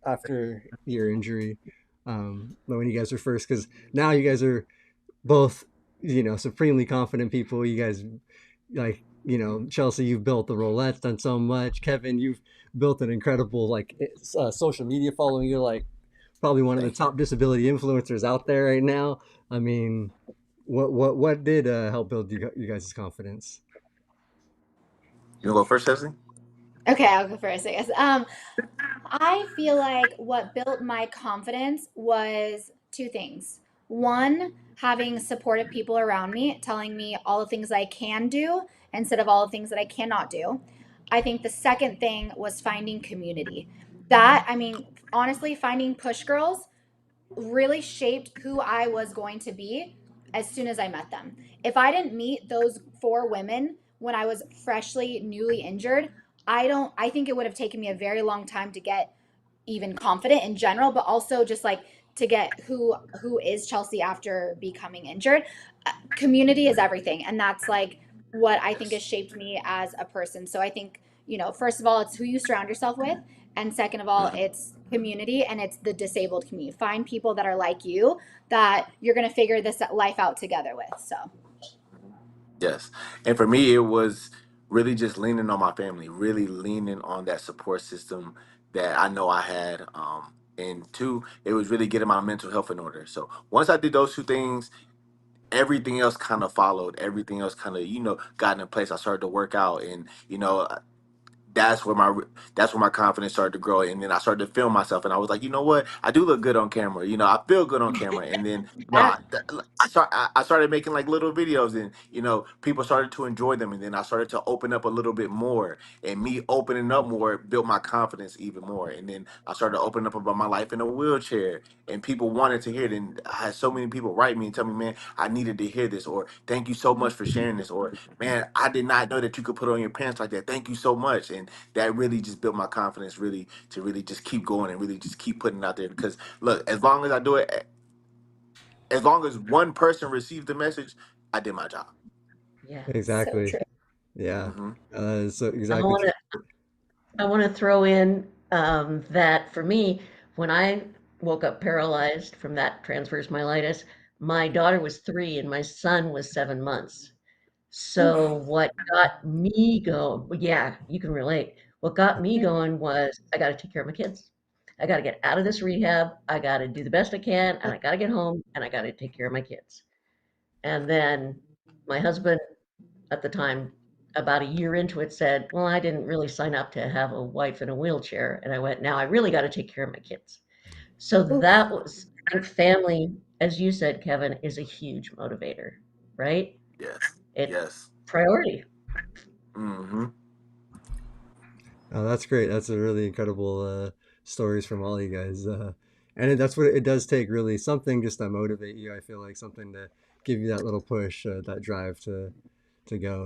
after your injury when you guys were first? Because now you guys are both, supremely confident people. You guys, like, Chelsie, you've built the Rollettes, done so much. Kevin, you've built an incredible, like, social media following. You're like probably one of the Thank you. top disability influencers out there right now. I mean, what did help build you guys' confidence? You wanna go first, Cecily? Okay, I'll go first, I guess. I feel like what built my confidence was two things. One, having supportive people around me telling me all the things I can do instead of all the things that I cannot do. I think the second thing was finding community. That, I mean, honestly, finding push girls really shaped who I was going to be as soon as I met them. If I didn't meet those 4 women when I was freshly newly injured, I think it would have taken me a very long time to get even confident in general, but also just like to get who is Chelsie after becoming injured. Community is everything, and that's like what I think has Yes. shaped me as a person. So I think, first of all, it's who you surround yourself with, and second of all, Mhm. it's community and it's the disabled community. Find people that are like you that you're going to figure this life out together with. So Yes. And for me, it was really just leaning on my family, really leaning on that support system that I know I had. And two, it was really getting my mental health in order. So once I did those two things, everything else kind of followed. Everything else kind of, got in place. I started to work out, and that's where my confidence started to grow, and then I started to film myself, and I was like, you know what, I do look good on camera, I feel good on camera, and then yeah, I started making like little videos, and people started to enjoy them, and then I started to open up a little bit more, and me opening up more built my confidence even more, and then I started to open up about my life in a wheelchair, and people wanted to hear it, and I had so many people write me and tell me, man, I needed to hear this, or thank you so much for sharing this, or man, I did not know that you could put on your pants like that. Thank you so much. And that really just built my confidence really to really just keep going and really just keep putting it out there. Because look, as long as I do it, as long as one person receives the message, I did my job. Yeah. so Exactly. true. Yeah. Hmm. So I exactly want true. to I want to throw in that for me, when I woke up paralyzed from that transverse myelitis, my daughter was 3 and my son was 7 months. So Oof. what got me going, well, yeah, you can relate. What got me going was I got to take care of my kids. I got to get out of this rehab. I got to do the best I can, and I got to get home, and I got to take care of my kids. And then my husband at the time, about a year into it, said, well, I didn't really sign up to have a wife in a wheelchair. And I went, now I really got to take care of my kids. So Oof. that was, I think family, as you said, Kevin, is a huge motivator, right? Yes. It's Yes. priority. Mm-hmm. Oh, that's great. That's a really incredible stories from all you guys. And that's what it does take, really, something just to motivate you. I feel like something to give you that little push, that drive to go.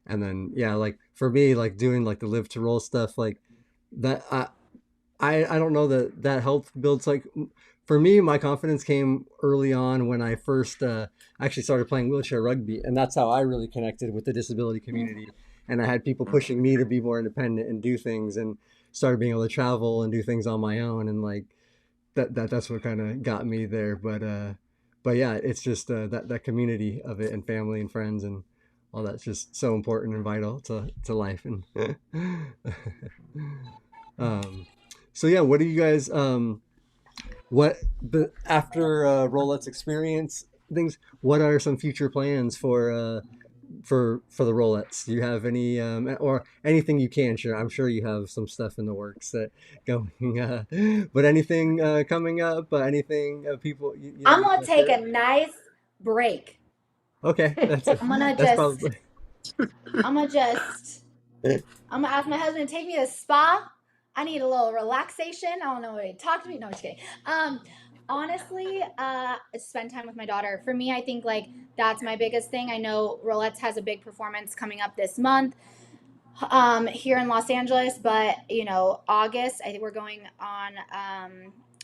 And then yeah, like for me, like doing like the live to roll stuff, like that. I don't know that that helped build like for me my confidence came early on when I first actually started playing wheelchair rugby, and that's how I really connected with the disability community, and I had people pushing me to be more independent and do things, and started being able to travel and do things on my own, and like that's what kind of got me there. But yeah, it's just that community of it, and family and friends and all that's just so important and vital to life. And um so yeah, what do you guys what the after Rollettes Experience things, what are some future plans for the Rollettes? Do you have any or anything you can share? I'm sure you have some stuff in the works that going but anything coming up, anything people you know I'm you gonna want to take share? a nice break. Okay, I'm gonna that's just, probably I'm gonna just, I'm gonna ask my husband to take me to the spa. I need a little relaxation. I don't know what he talk to me. No, just kidding. Um, honestly, spend time with my daughter. For me, I think like that's my biggest thing. I know Rolettes has a big performance coming up this month, here in Los Angeles, but August, I think we're going on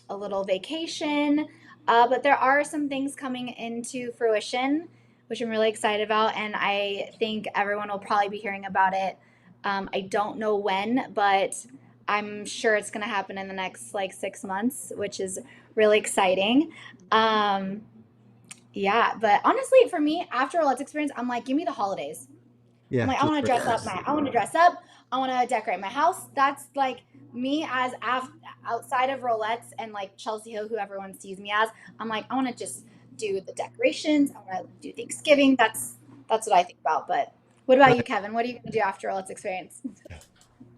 a little vacation. But there are some things coming into fruition, which I'm really excited about, and I think everyone will probably be hearing about it. I don't know when, but I'm sure it's going to happen in the next like 6 months, which is really exciting. Um, yeah, but honestly, for me, after a Let's Experience, I'm like, give me the holidays. I'm yeah, like, I just want to for dress up Yes. I want to dress up. I want to decorate my house. That's like me as outside of Rolettes and like Chelsie Hill, who everyone sees me as. I'm like, I want to just do the decorations. I want to do Thanksgiving. That's what I think about. But what about you, Kevin? What are you going to do after Rolettes Experience?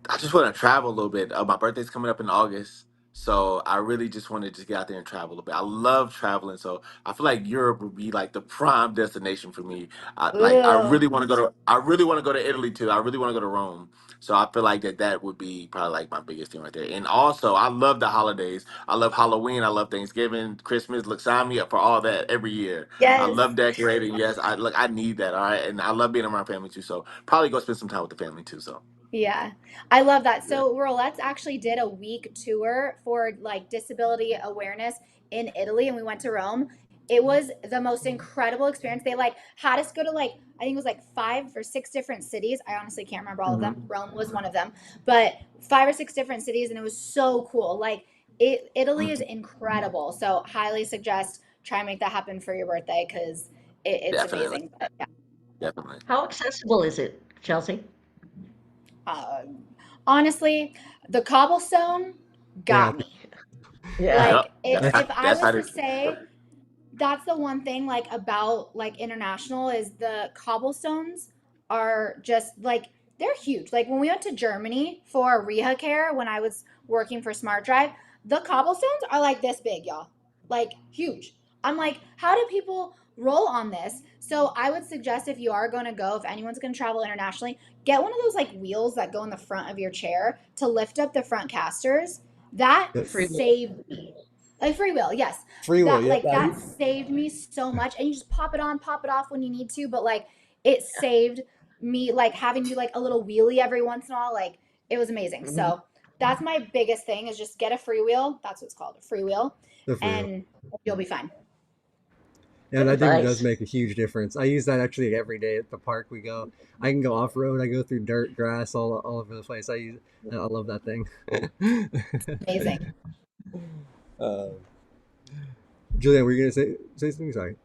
I just want to travel a little bit. My birthday's coming up in August, so I really just wanted to get out there and travel a little bit. I love traveling, so I feel like Europe would be like the prime destination for me. I Ooh, really want to go to. I really want to go to Italy too. I really want to go to Rome. So I feel like that would be probably like my biggest thing right there. And also, I love the holidays. I love Halloween. I love Thanksgiving, Christmas. Look, sign me up for all that every year. I yes. love decorating. Yes, I look. I need that. All right, and I love being around family too. So probably go spend some time with the family too. So Yeah, I love that. yeah. So Rolettes actually did a week tour for like disability awareness in Italy, and we went to Rome. It was the most incredible experience. They like had us go to like I think it was like 5 or 6 different cities. I honestly can't remember all of them. Mhm. Rome was one of them, but 5 or 6 different cities, and it was so cool. Like Italy is Mhm. incredible. So highly suggest try and make that happen for your birthday because it's Definitely, amazing. But yeah. definitely. How accessible is it, Chelsea? Uh, honestly, the cobblestone yeah, got me. Yeah. Like Yep, that's if I that's how was they. to say that's the one thing like about like international is the cobblestones are just like they're huge. Like when we went to Germany for Reha care when I was working for Smart Drive, the cobblestones are like this big, y'all. Like huge. I'm like, how do people roll on this? So I would suggest if you are going to go, if anyone's going to travel internationally, get one of those like wheels that go in the front of your chair to lift up the front casters. That the Free will. saved me. Like free will, yes, free will. that Yep. like that saved me so much, and you just pop it on, pop it off when you need to, but like it saved me like having to do like a little wheelie every once in a while. Like it was amazing. Mhm. So that's my biggest thing is just get a free wheel. That's what it's called, a free wheel, The free will. and you'll be fine. Yeah, Good that thing does advice. make a huge difference. I use that actually every day at the park we go. I can go off road. I go through dirt, grass, all over the place. I love that thing. Amazing. uh, Julian, were you gonna say something? Sorry.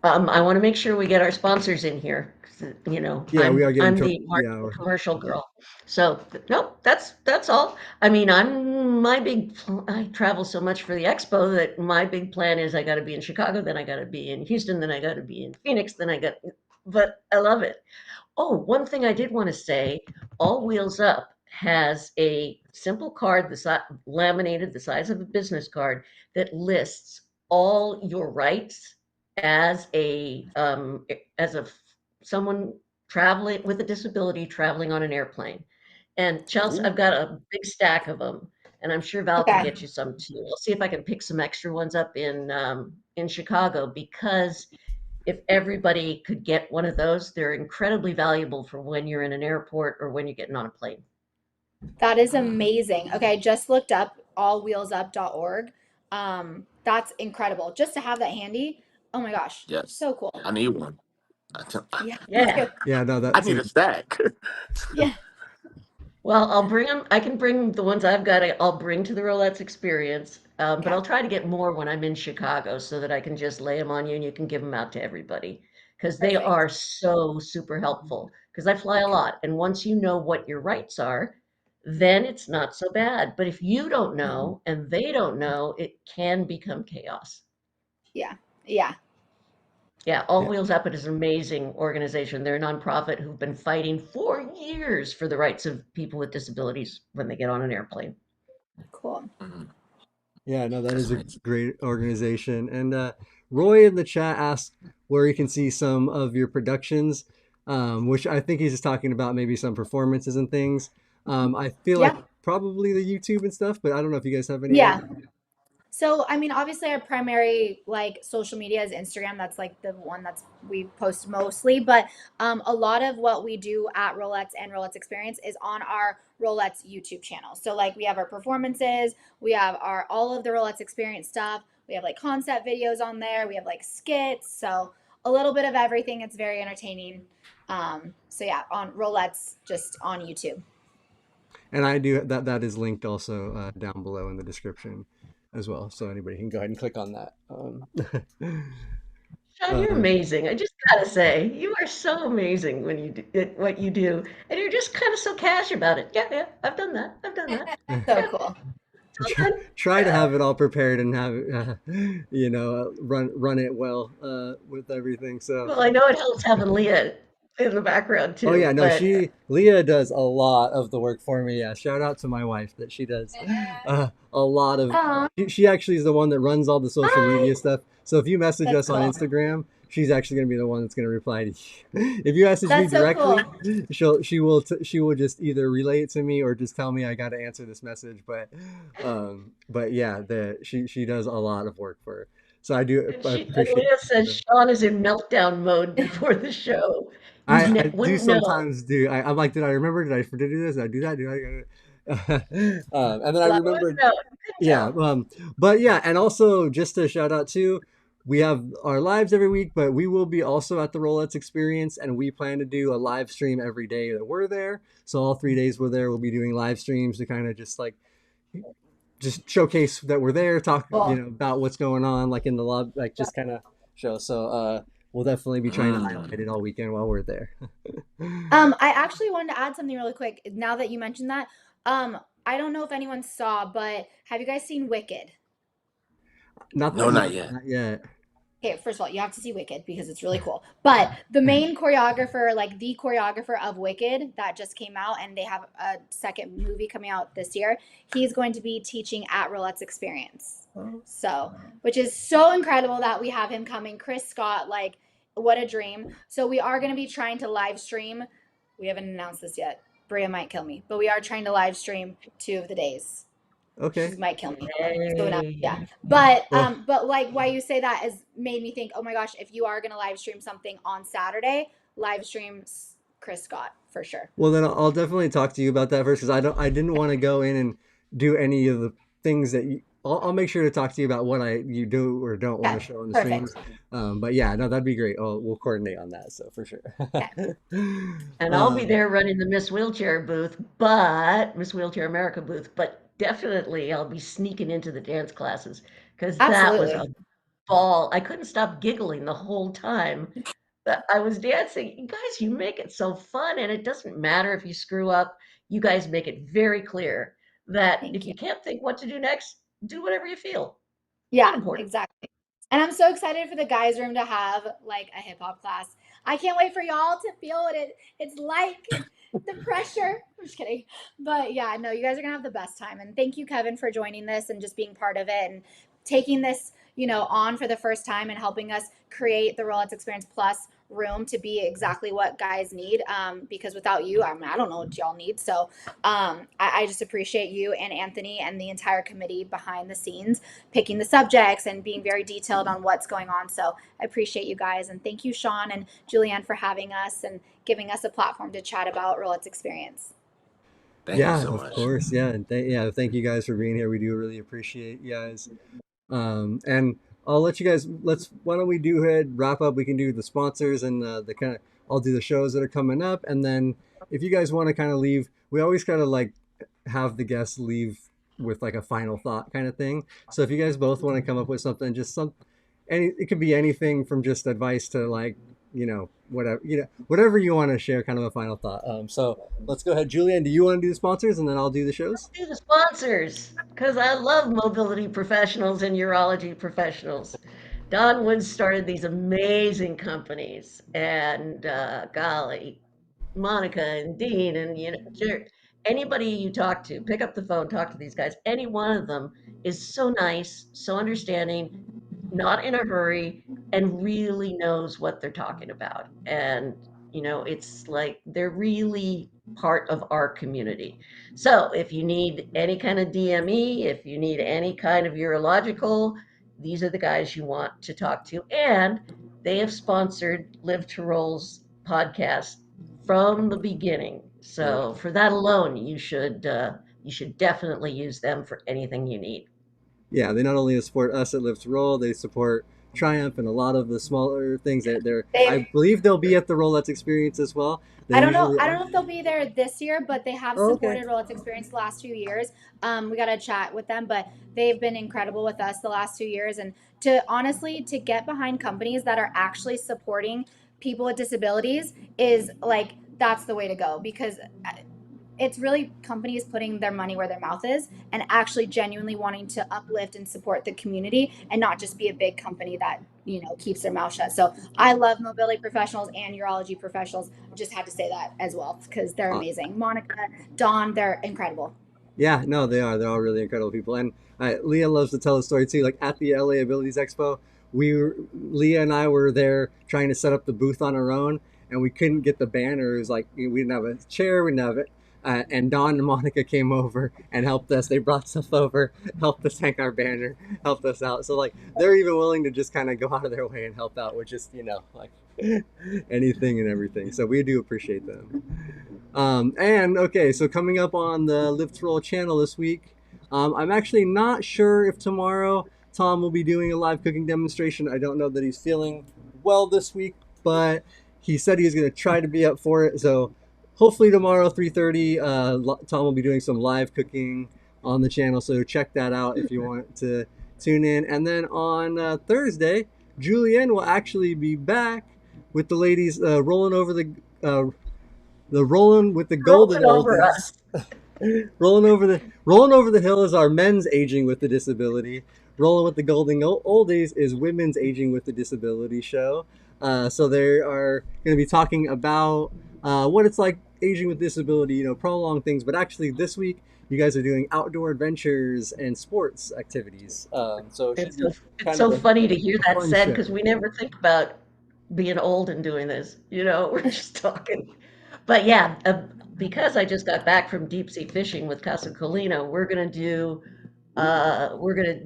I want to make sure we get our sponsors in here. 'Cause, you know, Yeah, we are getting I'm towards the the marketing hour. commercial girl. So nope, that's all. I mean, I travel so much for the expo that my big plan is I got to be in Chicago, then I got to be in Houston, then I got to be in Phoenix, then I got. But I love it. Oh, one thing I did want to say, All Wheels Up has a simple card laminated the size of a business card that lists all your rights as a someone traveling with a disability, traveling on an airplane. And Chelsea, Ooh. I've got a big stack of them, and I'm sure Val can Okay. get you some too. I'll see if I can pick some extra ones up in Chicago, because if everybody could get one of those, they're incredibly valuable for when you're in an airport or when you're getting on a plane. That is amazing. Okay, I just looked up allwheelsup.org. That's incredible. Just to have that handy. Oh my gosh, Yes, so cool. I need one. Yeah, me Yeah. too. Yeah, no, I that's need a a stack. Yeah. Well, I'll bring them. I can bring the ones I've got. I'll bring to the Rollettes Experience, but Okay. I'll try to get more when I'm in Chicago so that I can just lay them on you and you can give them out to everybody, because they Perfect. are so super helpful. Because I fly a Okay. lot, and once you know what your rights are, then it's not so bad. But if you don't Mhm. know and they don't know, it can become chaos. Yeah. Yeah. Yeah, All yeah. Wheels Up is an amazing organization. They're a nonprofit who've been fighting for years for the rights of people with disabilities when they get on an airplane. Cool. Mhm. Yeah, no, that That's is a amazing. great organization. And Roy in the chat asked where you can see some of your productions, which I think he's just talking about maybe some performances and things. I feel like Yeah. probably the YouTube and stuff, but I don't know if you guys have any Yeah. idea. So, I mean, obviously our primary like social media is Instagram. That's like the one that's we post mostly, but a lot of what we do at Rollettes and Rollettes Experience is on our Rollettes YouTube channel. So like we have our performances, we have our all of the Rollettes Experience stuff. We have like concept videos on there. We have like skits. So a little bit of everything. It's very entertaining. So yeah, on Rollettes, just on YouTube. And I do that. That is linked also down below in the description as well, so anybody can go ahead and click on that. Shawn, you're Uh, amazing. I just gotta say, you are so amazing when you do at what you do, and you're just kind of so cash about it. Yeah, yeah, I've done that. I've done that. So Yeah, cool. it's all try, good. try to Yeah. have it all prepared and have it, run it well with everything. So Well, I know it helps having Leah in the background oh yeah, too, no, but she Leah does a lot of the work for me. Yeah, shout out to my wife that she does a lot of. Aw, She actually is the one that runs all the social hi. media stuff. So if you message That's us on cool. Instagram, she's actually going to be the one that's going to reply to you. If you message me That's so directly, cool. she will just either relay it to me or just tell me I got to answer this message. But yeah, she does a lot of work for her. So and I she and appreciate. Leah says Shawn is in meltdown mode before the show. You I do wouldn't know. sometimes do. I'm like, did I remember? Did I do this? Did I do that? Did I? And then I Love You wouldn't remembered. know. You couldn't Yeah. tell. But yeah, and also just to shout out too, we have our lives every week, but we will be also at the Rollettes Experience, and we plan to do a live stream every day that we're there. So all 3 days we're there, we'll be doing live streams to kind of just showcase that we're there, talk Cool. about what's going on, like in the lobby, like just kind of show. So we'll definitely be trying to highlight Mm. it all weekend while we're there. I actually wanted to add something really quick. Now that you mentioned that, I don't know if anyone saw, but have you guys seen Wicked? Not No, that, not no, yet. not yet. Okay, first of all, you have to see Wicked because it's really cool. But the main choreographer, like the choreographer of Wicked that just came out, and they have a second movie coming out this year, he's going to be teaching at Rollettes Experience. So, which is so incredible that we have him coming. Chris Scott, like, what a dream. So, we are going to be trying to live stream. We haven't announced this yet. Bria might kill me, but we are trying to live stream 2 of the days. She Okay. might kill me. So no, Yay. yeah. But Well, like why you say that has made me think, oh my gosh, if you are gonna live stream something on Saturday, live stream Chris Scott for sure. well, then I'll definitely talk to you about that first because I didn't want to go in and do any of the things that I'll make sure to talk to you about what you do or don't want Okay, to show on the streams. perfect. But yeah, no, that'd be great. We'll coordinate on that. So for sure. Okay. And I'll be um, there running the Miss Wheelchair booth, but Miss Wheelchair America booth, but definitely I'll be sneaking into the dance classes because that was a Absolutely. ball. I couldn't stop giggling the whole time that I was dancing. You guys, you make it so fun, and it doesn't matter if you screw up. You guys make it very clear that Thank if you. you can't think what to do next, do whatever you feel. Not Yeah, important. exactly. And I'm so excited for the guys' room to have like a hip hop class. I can't wait for y'all to feel what it's like and the pressure. I'm just kidding. But yeah, no, you guys are gonna have the best time. And thank you, Kevin, for joining this and just being part of it and taking this, on for the first time and helping us create the Rollettes Experience Plus room to be exactly what guys need. Because without you, I mean, I don't know what y'all need. So I just appreciate you and Anthony and the entire committee behind the scenes picking the subjects and being very detailed on what's going on. So I appreciate you guys, and thank you, Shawn and Julianne, for having us and giving us a platform to chat about Rollettes Experience. Thank you Yeah, so of much. course. Yeah, and thank you guys for being here. We do really appreciate you guys. And I'll let you guys. Why don't we do ahead wrap up? We can do the sponsors and the kind of. I'll do the shows that are coming up, and then if you guys want to kind of leave, we always kind of like have the guests leave with like a final thought kind of thing. So if you guys both want to come up with something, just it could be anything from just advice to like whatever you want to share, kind of a final thought. So let's go ahead, Julianne. Do you want to do the sponsors, and then I'll do the shows? Do the sponsors, because I love mobility professionals and urology professionals. Don Wood started these amazing companies, and golly, Monica and Dean, and anybody you talk to, pick up the phone, talk to these guys. Any one of them is so nice, so understanding, not in a hurry, and really knows what they're talking about. And it's like they're really part of our community. So if you need any kind of DME, if you need any kind of urological, these are the guys you want to talk to. And they have sponsored Live to Roll's podcast from the beginning. Yep. So for that alone, you should definitely use them for anything you need. Yeah, they not only support us at Live to Roll, they support Triumph and a lot of the smaller things that I They believe they'll be at the Rollettes Experience as well. They I don't know. usually I don't are. know if they'll be there this year, but they have Oh, okay. supported Rollettes Experience the last 2 years. We got to chat with them, but they've been incredible with us the last 2 years. And to honestly, to get behind companies that are actually supporting people with disabilities is like that's the way to go, because it's really companies putting their money where their mouth is and actually genuinely wanting to uplift and support the community and not just be a big company that keeps their mouth shut. So I love mobility professionals and urology professionals. Just had to say that as well because they're Uh, amazing. Monica, Dawn, they're incredible. yeah, no, they are. They're all really incredible people. And Leah loves to tell a story too. Like at the LA Abilities Expo, Leah and I were there trying to set up the booth on our own, and we couldn't get the banner. It was like we didn't have a chair, we didn't have it. And Dawn and Monica came over and helped us. They brought stuff over, helped us hang our banner, helped us out. So like they're even willing to just kind of go out of their way and help out with just like anything and everything. So we do appreciate them. And okay, so coming up on the Live to Roll channel this week, I'm actually not sure if tomorrow Tom will be doing a live cooking demonstration. I don't know that he's feeling well this week, but he said he's going to try to be up for it. So hopefully tomorrow, 3:30, Tom will be doing some live cooking on the channel. So check that out if you want to tune in. And then on Thursday, Julianne will actually be back with the ladies rolling over the rolling with the golden Rolling over oldies. us. rolling over the hill is our men's aging with the disability. Rolling with the golden oldies is women's aging with the disability show. So they are going to be talking about what it's like aging with disability, prolonged things. But actually, this week you guys are doing outdoor adventures and sports activities. So it should It's be so, it's kind so of funny to hear a that fun said show. because we never think about being old and doing this. We're just talking. But yeah, because I just got back from deep sea fishing with Casa Colina, we're gonna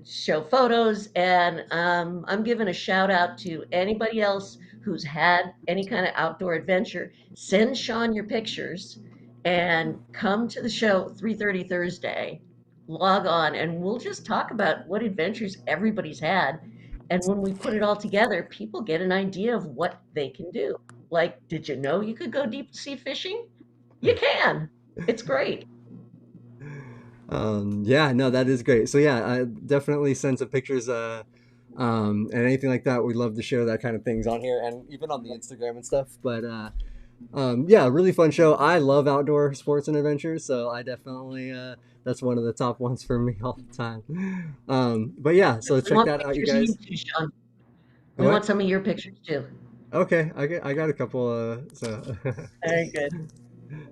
show photos, and I'm giving a shout out to anybody else who's had any kind of outdoor adventure. Send Shawn your pictures, and come to the show 3:30 Thursday. Log on, and we'll just talk about what adventures everybody's had. And when we put it all together, people get an idea of what they can do. Like, did you know you could go deep sea fishing? You can. It's great. Yeah, no, that is great. So yeah, I definitely send some pictures, and anything like that. We'd love to share that kind of things on here and even on the Instagram and stuff. But yeah, really fun show. I love outdoor sports and adventures, so I definitely that's one of the top ones for me all the time. But yeah, so We check want that out, you pictures of you guys. too, Shawn. We want What? some of your pictures too. Okay, I got a couple. So Very good.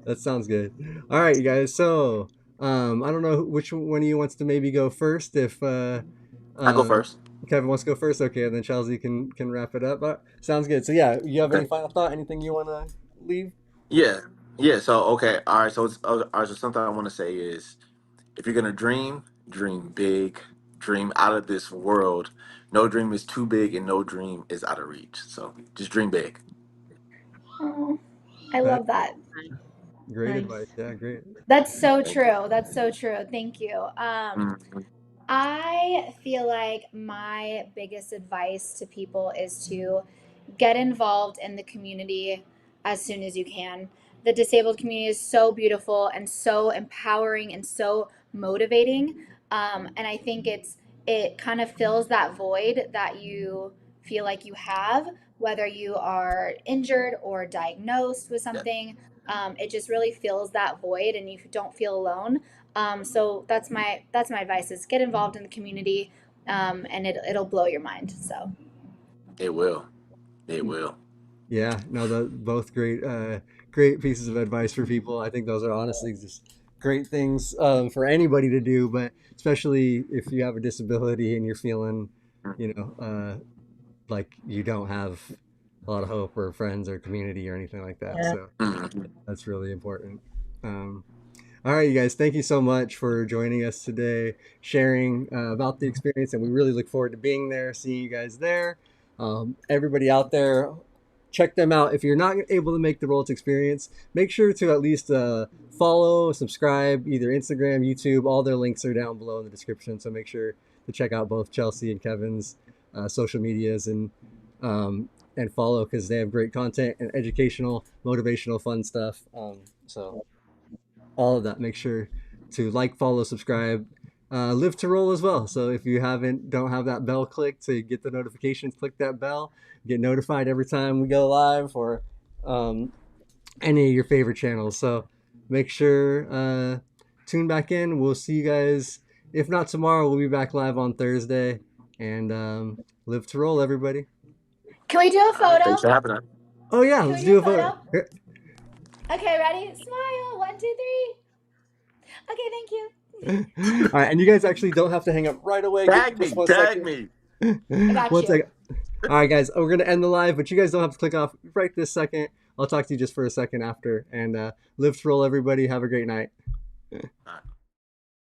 that sounds good. All right, you guys. So I don't know which one of you wants to maybe go first. If I go uh, first. Kevin wants to go first. Okay, and then Chelsea can wrap it up. Sounds good. So yeah, you have any Okay. final thought? Anything you want to leave? Yeah. Yeah. So okay. All right. So all right. So something I want to say is, if you're gonna dream, dream big, dream out of this world. No dream is too big, and no dream is out of reach. So just dream big. Oh, I That love that. great advice. Nice. Yeah, great. That's so Thank you. true. That's so true. Thank you. Mhm. I feel like my biggest advice to people is to get involved in the community as soon as you can. The disabled community is so beautiful and so empowering and so motivating. And I think it kind of fills that void that you feel like you have, whether you are injured or diagnosed with Yeah. something. It just really fills that void, and you don't feel alone. So that's my advice: is get involved in the community, and it'll blow your mind. So It will. It will. Yeah, no, both great pieces of advice for people. I think those are honestly just great things for anybody to do, but especially if you have a disability and you're feeling, you know, like you don't have a lot of hope or friends or community or anything like that. Yeah. So Mhm. that's really important. Um, all right, you guys, thank you so much for joining us today, sharing about the experience, and we really look forward to being there, seeing you guys there. Everybody out there, check them out. If you're not able to make the Rollettes Experience, make sure to at least follow, subscribe, either Instagram, YouTube. All their links are down below in the description, so make sure to check out both Chelsea and Kevin's social medias and follow because they have great content and educational, motivational, fun stuff. So all of that. Make sure to like, follow, subscribe, live to roll as well. So if you don't have that bell clicked to get the notifications, click that bell, get notified every time we go live or um, any of your favorite channels. So make sure tune back in. We'll see you guys. If not tomorrow, we'll be back live on Thursday. And live to roll, everybody. can we do a All right. Thanks photo? for having us. Oh yeah, Can let's we do a do a photo. photo? Okay, ready? Smile. 1, 2, 3. Okay, thank you. All right, and you guys actually don't have to hang up right away. Give Tag us me. one Tag second. me. I got One you. second. All right, guys, we're gonna end the live, but you guys don't have to click off right this second. I'll talk to you just for a second after. And live to roll, everybody. Have a great night. All right.